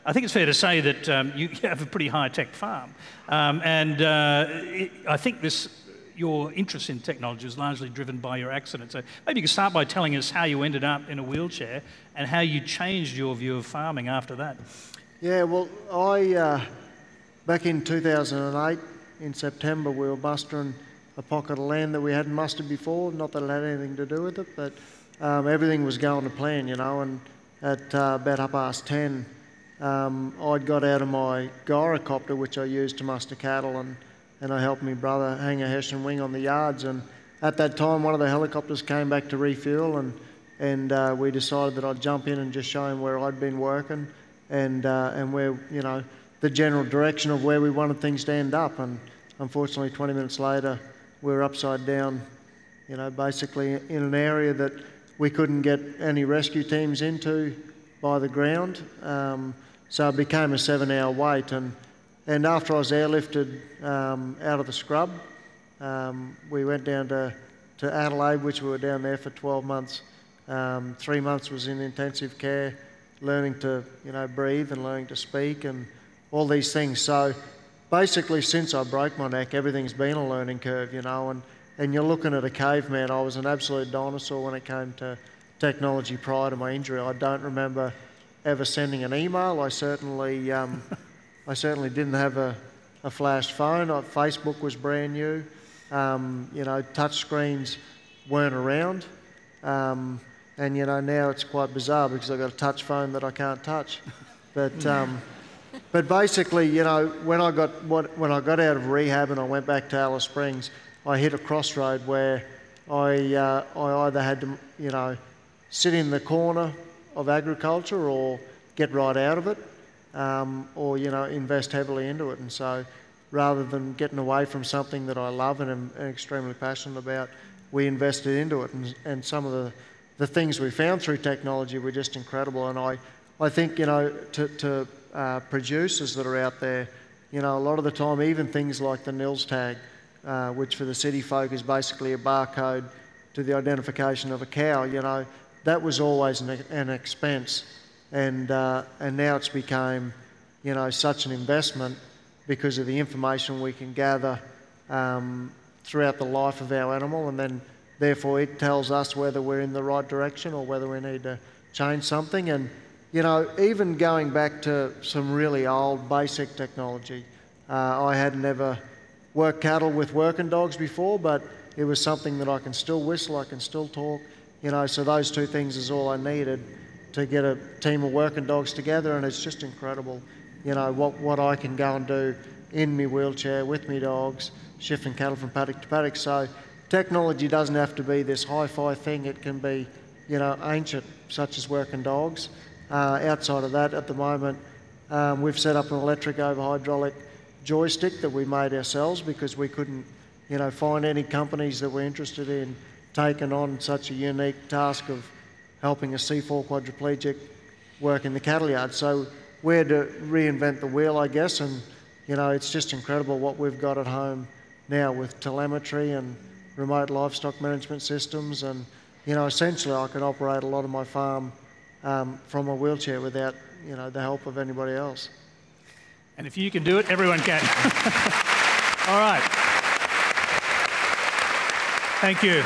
I think it's fair to say that you have a pretty high-tech farm, I think your interest in technology is largely driven by your accident. So maybe you could start by telling us how you ended up in a wheelchair and how you changed your view of farming after that. Yeah, well, back in 2008, in September, we were mustering a pocket of land that we hadn't mustered before. Not that it had anything to do with it, but everything was going to plan, and at about 10:30, I'd got out of my gyrocopter, which I used to muster cattle, and I helped my brother hang a Hessian wing on the yards. And at that time, one of the helicopters came back to refuel, and we decided that I'd jump in and just show him where I'd been working and where, the general direction of where we wanted things to end up. And unfortunately, 20 minutes later, we were upside down, basically in an area that we couldn't get any rescue teams into by the ground. So it became a 7-hour wait. And after I was airlifted out of the scrub, we went down to Adelaide, which we were down there for 12 months. 3 months was in intensive care, learning to, breathe and learning to speak and all these things. So basically, since I broke my neck, everything's been a learning curve, and you're looking at a caveman. I was an absolute dinosaur when it came to technology prior to my injury. I don't remember ever sending an email. I certainly didn't have a flash phone. Facebook was brand new. Touch screens weren't around. And now it's quite bizarre because I've got a touch phone that I can't touch. But basically, when I got out of rehab and I went back to Alice Springs, I hit a crossroad where I either had to, sit in the corner of agriculture or get right out of it. Or invest heavily into it. And so rather than getting away from something that I love and am extremely passionate about, we invested into it. And some of the things we found through technology were just incredible. And I think, to producers that are out there, a lot of the time, even things like the nils tag, which for the city folk is basically a barcode to the identification of a cow, that was always an expense. and now it's become, you know, such an investment because of the information we can gather throughout the life of our animal, and then therefore it tells us whether we're in the right direction or whether we need to change something. And you know, even going back to some really old basic technology, I had never worked cattle with working dogs before, but it was something that I can still whistle, I can still talk, you know, so those two things is all I needed to get a team of working dogs together, and it's just incredible, you know, what I can go and do in my wheelchair with me dogs, shifting cattle from paddock to paddock. So technology doesn't have to be this hi-fi thing, it can be, you know, ancient, such as working dogs. Outside of that, at the moment, we've set up an electric over hydraulic joystick that we made ourselves because we couldn't, you know, find any companies that were interested in taking on such a unique task of helping a C4 quadriplegic work in the cattle yard. So we had to reinvent the wheel, I guess, and, you know, it's just incredible what we've got at home now with telemetry and remote livestock management systems, and, you know, essentially I can operate a lot of my farm from a wheelchair without, you know, the help of anybody else. And if you can do it, everyone can. All right. Thank you.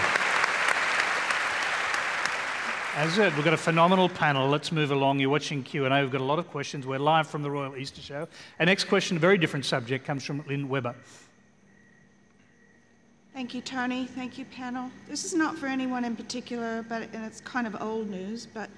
As I said, we've got a phenomenal panel. Let's move along. You're watching Q&A. We've got a lot of questions. We're live from the Royal Easter Show. Our next question, a very different subject, comes from Lynn Webber. Thank you, Tony. Thank you, panel. This is not for anyone in particular, and it's kind of old news, but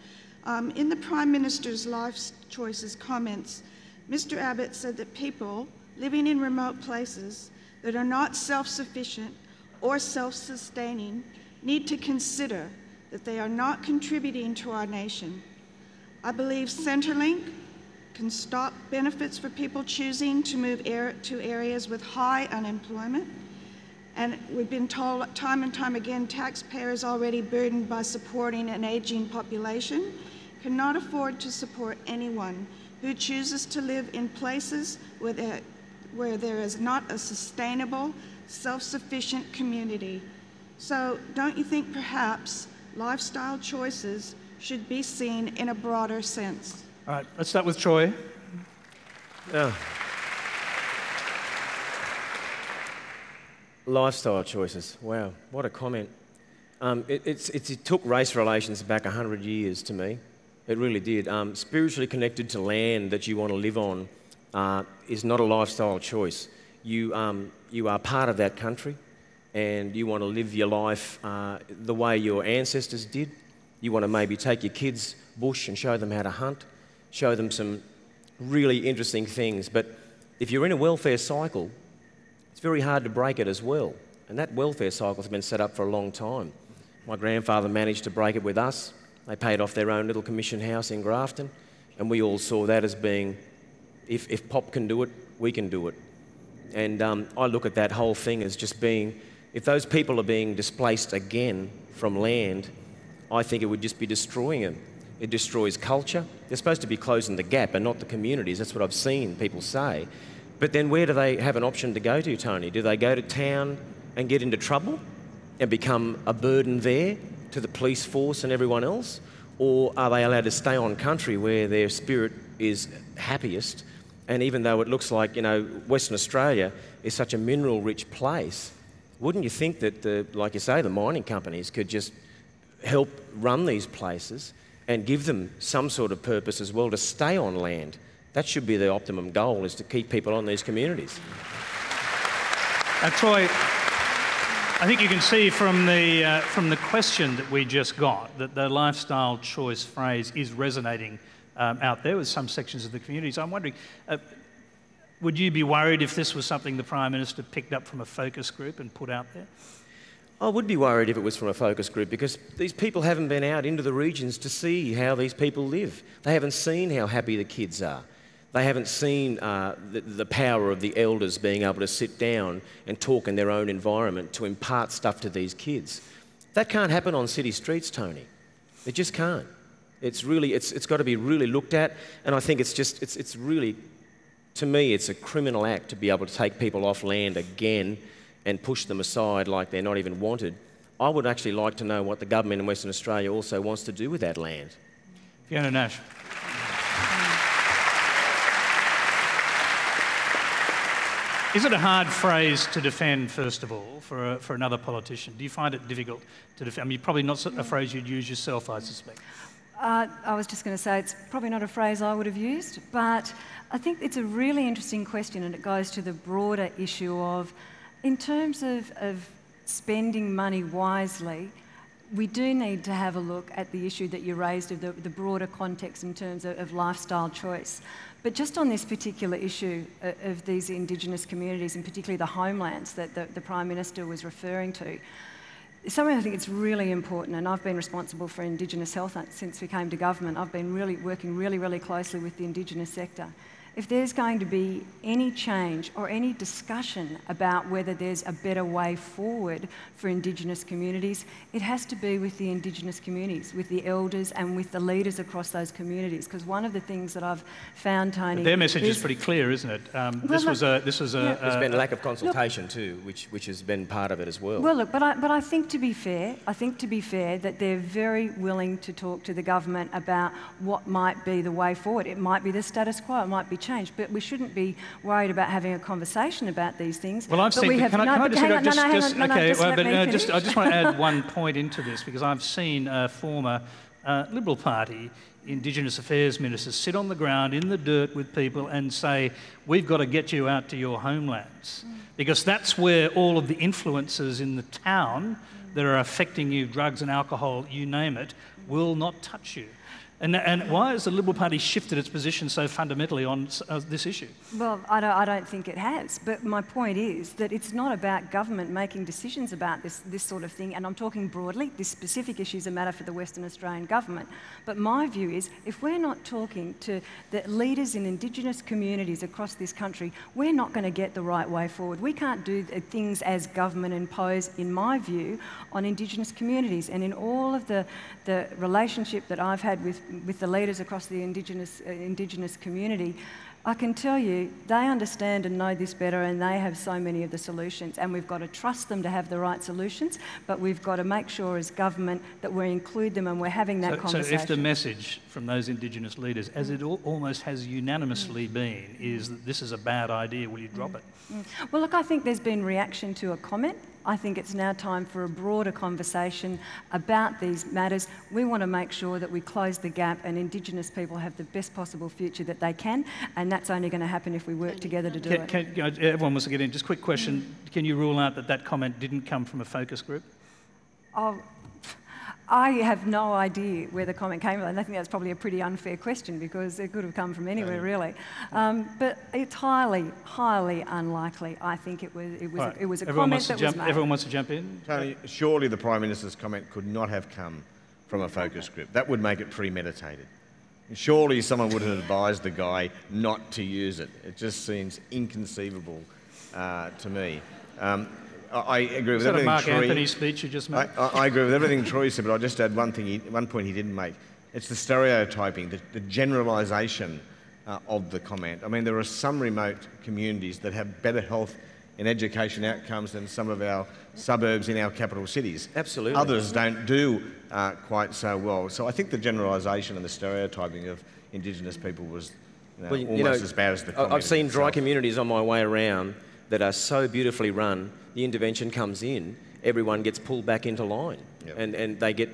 in the Prime Minister's Life Choices comments, Mr. Abbott said that people living in remote places that are not self-sufficient or self-sustaining need to consider that they are not contributing to our nation. I believe Centrelink can stop benefits for people choosing to move to areas with high unemployment. And we've been told time and time again, taxpayers already burdened by supporting an aging population cannot afford to support anyone who chooses to live in places where there is not a sustainable, self-sufficient community. So don't you think perhaps lifestyle choices should be seen in a broader sense? All right, let's start with Troy. Yeah. Lifestyle choices. Wow, what a comment. It took race relations back 100 years to me. It really did. Spiritually connected to land that you want to live on is not a lifestyle choice. You are part of that country, and you want to live your life the way your ancestors did. You want to maybe take your kids bush and show them how to hunt, show them some really interesting things. But if you're in a welfare cycle, it's very hard to break it as well. And that welfare cycle has been set up for a long time. My grandfather managed to break it with us. They paid off their own little commission house in Grafton, and we all saw that as being, if Pop can do it, we can do it. And I look at that whole thing as just being, if those people are being displaced again from land, I think it would just be destroying them. It destroys culture. They're supposed to be closing the gap and not the communities. That's what I've seen people say. But then where do they have an option to go to, Tony? Do they go to town and get into trouble and become a burden there to the police force and everyone else? Or are they allowed to stay on country where their spirit is happiest? And even though it looks like, you know, Western Australia is such a mineral-rich place, wouldn't you think that, like you say, the mining companies could just help run these places and give them some sort of purpose as well to stay on land? That should be the optimum goal, is to keep people on these communities. Troy, I think you can see from the question that we just got that the lifestyle choice phrase is resonating out there with some sections of the community. So I'm wondering, would you be worried if this was something the Prime Minister picked up from a focus group and put out there? I would be worried if it was from a focus group, because these people haven't been out into the regions to see how these people live. They haven't seen how happy the kids are. They haven't seen the power of the elders being able to sit down and talk in their own environment to impart stuff to these kids. That can't happen on city streets, Tony. It just can't. It's got to be really looked at, and I think it's really, to me, it's a criminal act to be able to take people off land again and push them aside like they're not even wanted. I would actually like to know what the government in Western Australia also wants to do with that land. Fiona Nash. Is it a hard phrase to defend, first of all, for another politician? Do you find it difficult to defend? I mean, probably not a phrase you'd use yourself, I suspect. I was just going to say it's probably not a phrase I would have used, but I think it's a really interesting question, and it goes to the broader issue of, in terms of spending money wisely, we do need to have a look at the issue that you raised of the broader context in terms of lifestyle choice. But just on this particular issue of these Indigenous communities, and particularly the homelands that the Prime Minister was referring to, something I think it's really important, and I've been responsible for Indigenous health since we came to government. I've been working really closely with the Indigenous sector. If there's going to be any change or any discussion about whether there's a better way forward for Indigenous communities, it has to be with the Indigenous communities, with the elders and with the leaders across those communities. Because one of the things that I've found, Tony, but their message is pretty clear, isn't it? There's been a lack of consultation too, which has been part of it as well. Well, look, but I think to be fair, that they're very willing to talk to the government about what might be the way forward. It might be the status quo, it might be changed, but we shouldn't be worried about having a conversation about these things. Well, I've seen. I just want to add one point into this, because I've seen a former Liberal Party Indigenous Affairs minister sit on the ground in the dirt with people and say, "We've got to get you out to your homelands," because that's where all of the influences in the town that are affecting you, drugs and alcohol, you name it, will not touch you. And why has the Liberal Party shifted its position so fundamentally on this issue? Well, I don't think it has. But my point is that it's not about government making decisions about this sort of thing. And I'm talking broadly. This specific issue is a matter for the Western Australian government. But my view is, if we're not talking to the leaders in Indigenous communities across this country, we're not going to get the right way forward. We can't do things as government impose, in my view, on Indigenous communities. And in all of the relationship that I've had with the leaders across the Indigenous community, I can tell you they understand and know this better, and they have so many of the solutions, and we've got to trust them to have the right solutions, but we've got to make sure as government that we include them and we're having that conversation. So if the message from those Indigenous leaders, as it almost has unanimously been, is that this is a bad idea, will you drop it? Well, look, I think there's been reaction to a comment. I think it's now time for a broader conversation about these matters. We want to make sure that we close the gap and Indigenous people have the best possible future that they can, and that's only going to happen if we work together to do it. Everyone wants to get in. Just a quick question. Can you rule out that comment didn't come from a focus group? Oh, I have no idea where the comment came from, and I think that's probably a pretty unfair question, because it could have come from anywhere, really. But it's highly unlikely. I think it was a comment that was made. Everyone wants to jump in? Tony, surely the Prime Minister's comment could not have come from a focus group. That would make it premeditated. Surely someone would have advised the guy not to use it. It just seems inconceivable to me. I agree with everything Mark Troy... Anthony's speech you just made? I agree with everything Troy said, but I'll just add one point he didn't make. It's the stereotyping, the generalisation of the comment. I mean, there are some remote communities that have better health and education outcomes than some of our suburbs in our capital cities. Absolutely. Others don't do quite so well. So I think the generalisation and the stereotyping of Indigenous people was almost as bad as the comment I've seen itself. dry communities on my way around that are so beautifully run. The intervention comes in, everyone gets pulled back into line, and they get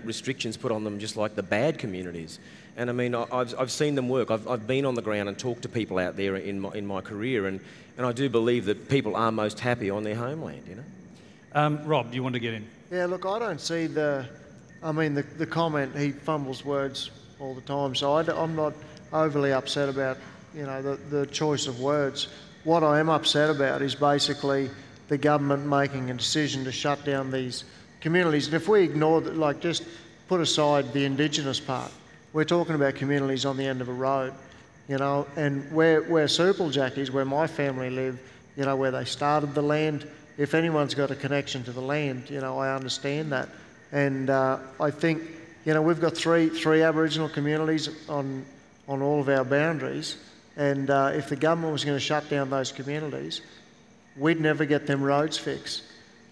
restrictions put on them, just like the bad communities. And I mean, I've seen them work. I've been on the ground and talked to people out there in my career, and I do believe that people are most happy on their homeland. Rob, do you want to get in? Yeah, look, I don't see the comment. He fumbles words all the time, so I'm not overly upset about the choice of words. What I am upset about is basically the government making a decision to shut down these communities. And if we ignore that, like, just put aside the Indigenous part, we're talking about communities on the end of a road, and where Supaljack is, where my family live, where they started the land. If anyone's got a connection to the land, I understand that. And I think, we've got three Aboriginal communities on all of our boundaries, and if the government was going to shut down those communities, we'd never get them roads fixed.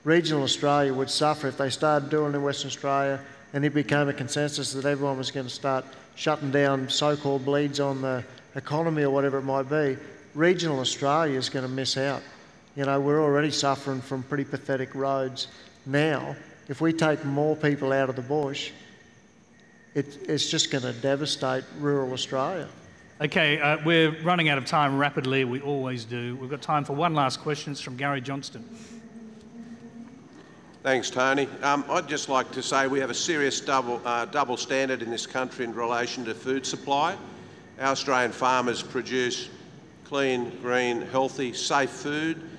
Regional Australia would suffer if they started doing it in Western Australia and it became a consensus that everyone was going to start shutting down so-called bleeds on the economy or whatever it might be. Regional Australia is going to miss out. You know, we're already suffering from pretty pathetic roads now. If we take more people out of the bush, it's just going to devastate rural Australia. Okay, we're running out of time rapidly. We always do. We've got time for one last question. It's from Gary Johnston. Thanks, Tony. I'd just like to say we have a serious double standard in this country in relation to food supply. Our Australian farmers produce clean, green, healthy, safe food.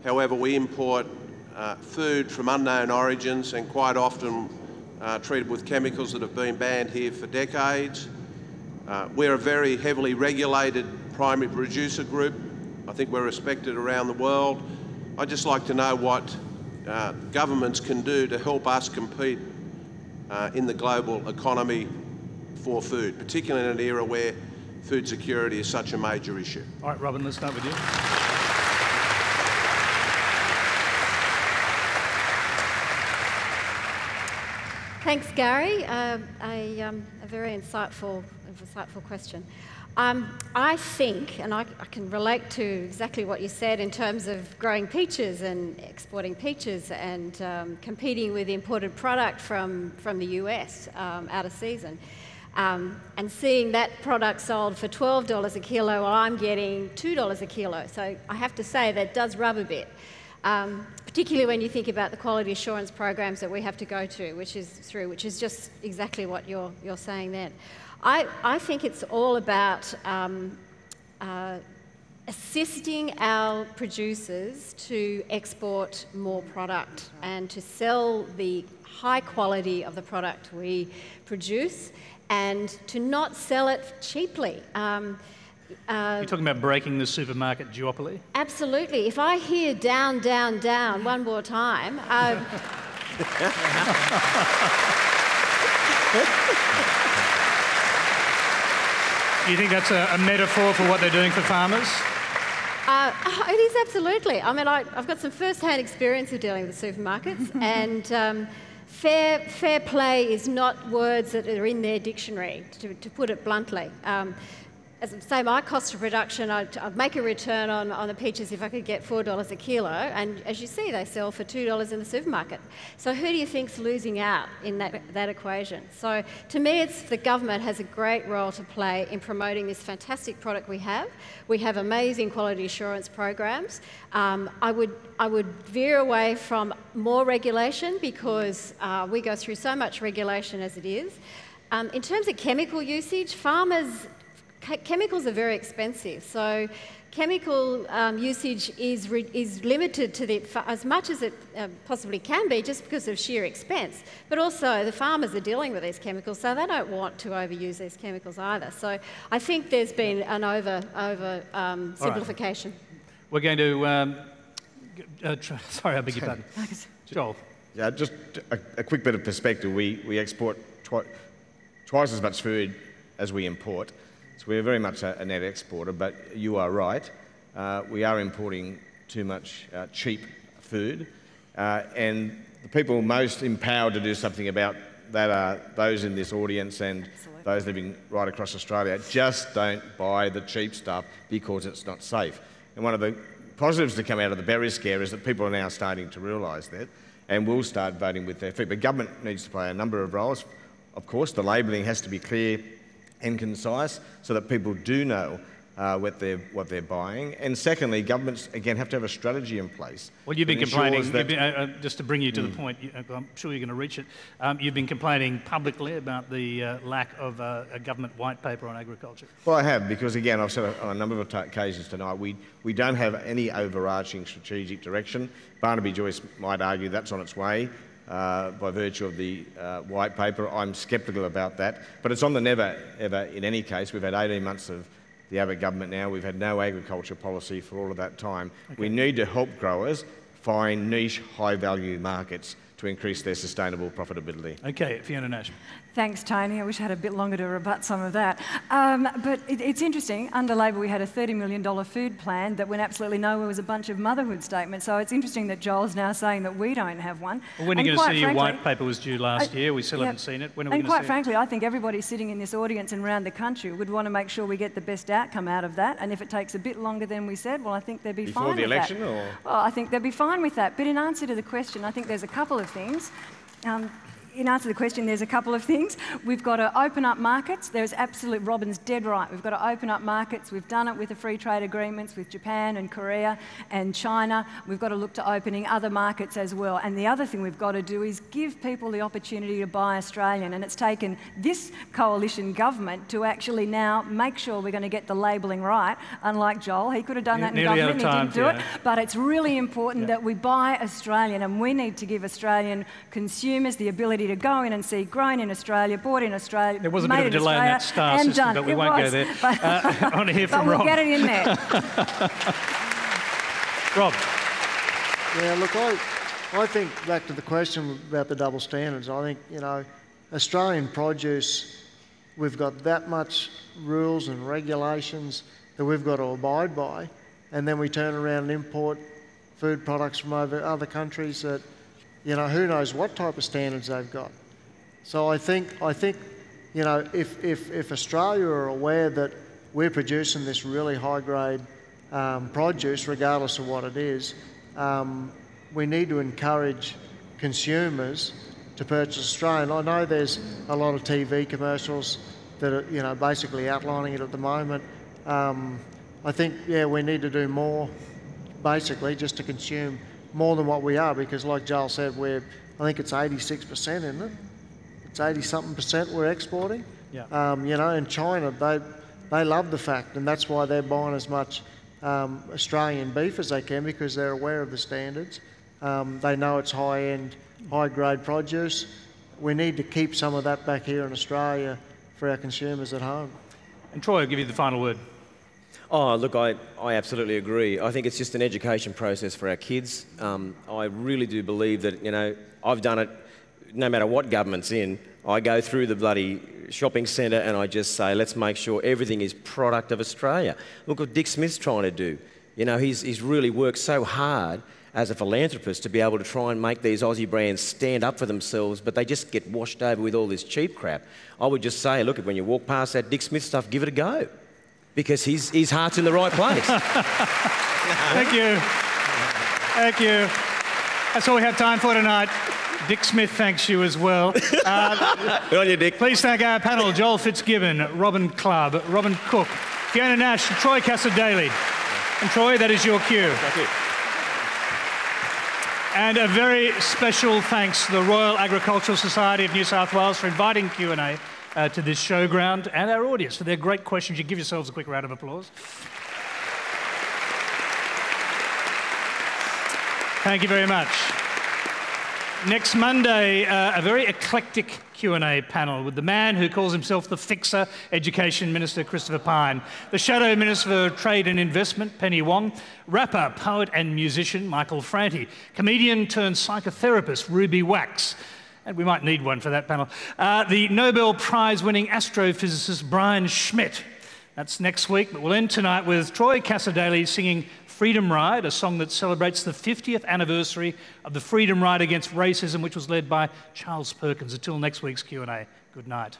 However, we import food from unknown origins and quite often treated with chemicals that have been banned here for decades. We're a very heavily regulated primary producer group. I think we're respected around the world. I'd just like to know what governments can do to help us compete in the global economy for food, particularly in an era where food security is such a major issue. All right, Robyn, let's start with you. Thanks, Gary. A very insightful question. I think, and I can relate to exactly what you said in terms of growing peaches and exporting peaches and competing with imported product from the US out of season. And seeing that product sold for $12 a kilo while I'm getting $2 a kilo. So I have to say that does rub a bit. Particularly when you think about the quality assurance programs that we have to go to, which is just exactly what you're saying then. I think it's all about assisting our producers to export more product and to sell the high quality of the product we produce and to not sell it cheaply. You're talking about breaking the supermarket duopoly? Absolutely. If I hear down, down, down one more time... You think that's a metaphor for what they're doing for farmers? It is absolutely. I mean, I've got some first-hand experience of dealing with supermarkets, and fair play is not words that are in their dictionary, to put it bluntly. As I say, my cost of production, I'd make a return on the peaches if I could get $4 a kilo, and as you see, they sell for $2 in the supermarket. So who do you think's losing out in that equation? So to me, it's the government has a great role to play in promoting this fantastic product we have. We have amazing quality assurance programs. I would veer away from more regulation because we go through so much regulation as it is. In terms of chemical usage, chemicals are very expensive, so chemical usage is limited to as much as it possibly can be, just because of sheer expense. But also the farmers are dealing with these chemicals, so they don't want to overuse these chemicals either. So I think there's been an simplification. Right. We're going to sorry, I beg your pardon. Joel. Yeah, just a quick bit of perspective. We export twice as much food as we import. So we're very much a net exporter, but you are right. We are importing too much cheap food, and the people most empowered to do something about that are those in this audience and those living right across Australia. Just don't buy the cheap stuff because it's not safe. And one of the positives to come out of the berry scare is that people are now starting to realise that and will start voting with their feet. But government needs to play a number of roles. Of course, the labelling has to be clear and concise so that people do know what they're buying. And secondly, governments, again, have to have a strategy in place. Well, you've been complaining, just to bring you to the point, I'm sure you're going to reach it, you've been complaining publicly about the lack of a government white paper on agriculture. Well, I have, because again, I've said on a number of occasions tonight, we don't have any overarching strategic direction. Barnaby Joyce might argue that's on its way. By virtue of the white paper. I'm sceptical about that, but it's on the never ever in any case. We've had 18 months of the Abbott government now. We've had no agriculture policy for all of that time. Okay. We need to help growers find niche high value markets to increase their sustainable profitability. Okay, Fiona Nash. Thanks, Tony. I wish I had a bit longer to rebut some of that. But it's interesting. Under Labor, we had a $30 million food plan that went absolutely nowhere. It was a bunch of motherhood statements. So it's interesting that Joel's now saying that we don't have one. Well, when are you going to see your white paper was due last year? We still haven't seen it. When are we going to see it? And quite frankly, I think everybody sitting in this audience and around the country would want to make sure we get the best outcome out of that. And if it takes a bit longer than we said, well, I think they'd be fine with that. Before the election, or? Well, I think they'd be fine with that. But in answer to the question, I think there's a couple of things. In answer to the question, there's a couple of things. We've got to open up markets. There's absolute, Robyn's dead right. We've got to open up markets. We've done it with the free trade agreements with Japan and Korea and China. We've got to look to opening other markets as well. And the other thing we've got to do is give people the opportunity to buy Australian. And it's taken this coalition government to actually now make sure we're going to get the labelling right. Unlike Joel, he could have done that in government and he didn't do it. But it's really important that we buy Australian, and we need to give Australian consumers the ability to go in and see grown in Australia, bought in Australia, there was a bit of a delay in that star system, done. but we won't go there. I want to hear from Rob. Rob. We'll get it in there. Rob. Yeah, look, I think back to the question about the double standards. I think, you know, Australian produce, we've got that much rules and regulations that we've got to abide by, and then we turn around and import food products from other countries that, you know, who knows what type of standards they've got. So I think, you know, if Australia are aware that we're producing this really high-grade produce, regardless of what it is, we need to encourage consumers to purchase Australian. I know there's a lot of TV commercials that are, you know, basically outlining it at the moment. I think, yeah, we need to do more, basically, just to consume more than what we are, because like Joel said, I think it's 86%, isn't it? It's 80-something% we're exporting. Yeah. You know, in China, they love the fact, and that's why they're buying as much Australian beef as they can, because they're aware of the standards. They know it's high-end, high-grade produce. We need to keep some of that back here in Australia for our consumers at home. And Troy, I'll give you the final word. Oh, look, I absolutely agree. I think it's just an education process for our kids. I really do believe that, you know, I've done it no matter what government's in. I go through the bloody shopping centre and I just say, let's make sure everything is product of Australia. Look what Dick Smith's trying to do. You know, he's really worked so hard as a philanthropist to be able to try and make these Aussie brands stand up for themselves, but they just get washed over with all this cheap crap. I would just say, look, when you walk past that Dick Smith stuff, give it a go. Because his heart's in the right place. Thank you. Thank you. That's all we have time for tonight. Dick Smith thanks you as well. Good on you, Dick. Please thank our panel, Joel Fitzgibbon, Robyn Clubb, Robyn Cook, Fiona Nash, and Troy Cassar-Daley. And Troy, that is your cue. Thank you. And a very special thanks to the Royal Agricultural Society of New South Wales for inviting Q&A to this showground, and our audience for their great questions. You give yourselves a quick round of applause. Thank you very much. Next Monday, a very eclectic Q&A panel with the man who calls himself the fixer, Education Minister Christopher Pyne, the Shadow Minister for Trade and Investment, Penny Wong, rapper, poet and musician, Michael Franti, comedian turned psychotherapist, Ruby Wax, and we might need one for that panel, the Nobel Prize-winning astrophysicist Brian Schmidt. That's next week, but we'll end tonight with Troy Cassar-Daley singing Freedom Ride, a song that celebrates the 50th anniversary of the Freedom Ride against racism, which was led by Charles Perkins. Until next week's Q&A, good night.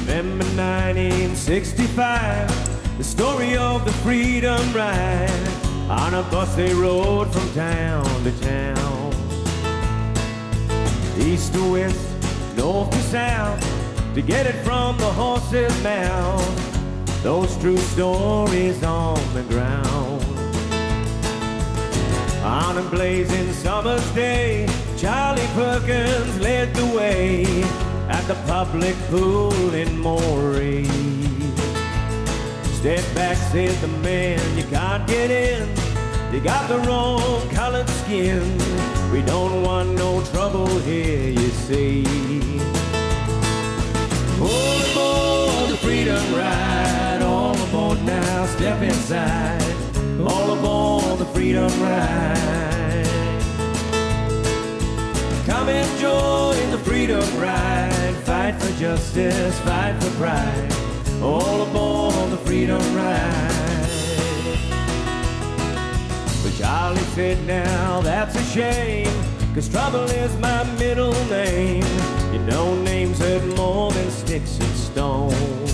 Remember 1965, the story of the Freedom Ride. On a bus they rode from town to town, east to west, north to south, to get it from the horse's mouth. Those true stories on the ground. On a blazing summer's day, Charlie Perkins led the way. At the public pool in Moree. Step back, said the man, you can't get in. You got the wrong colored skin. We don't want no trouble here, you see. All aboard the freedom ride, all aboard now, step inside. All aboard the freedom ride. Come and join the freedom ride. Fight for justice, fight for pride. All aboard the freedom ride. But Charlie said, now that's a shame, 'cause trouble is my middle name. You know names hurt more than sticks and stones.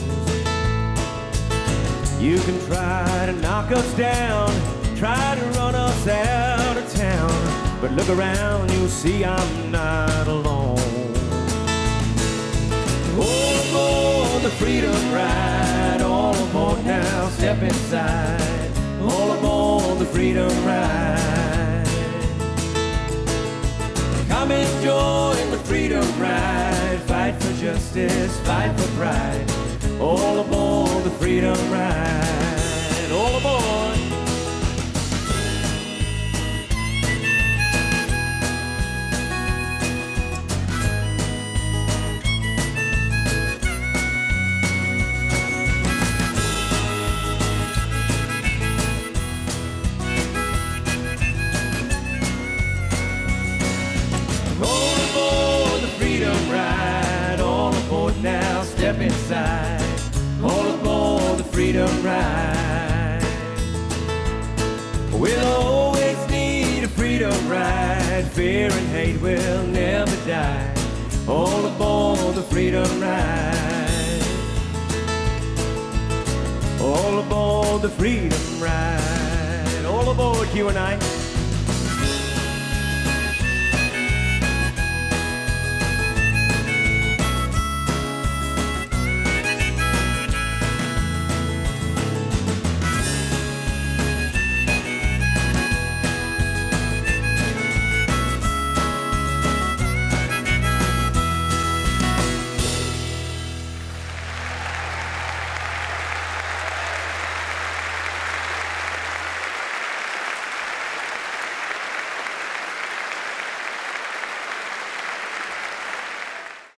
You can try to knock us down, try to run us out of town, but look around, you'll see I'm not alone. All aboard the freedom ride, all aboard now, step inside. All aboard the freedom ride. Come and join the freedom ride. Fight for justice, fight for pride. All aboard the freedom ride. All aboard. Now step inside, all aboard the freedom ride. We'll always need a freedom ride. Fear and hate will never die. All aboard the freedom ride. All aboard the freedom ride. All aboard, Q&A.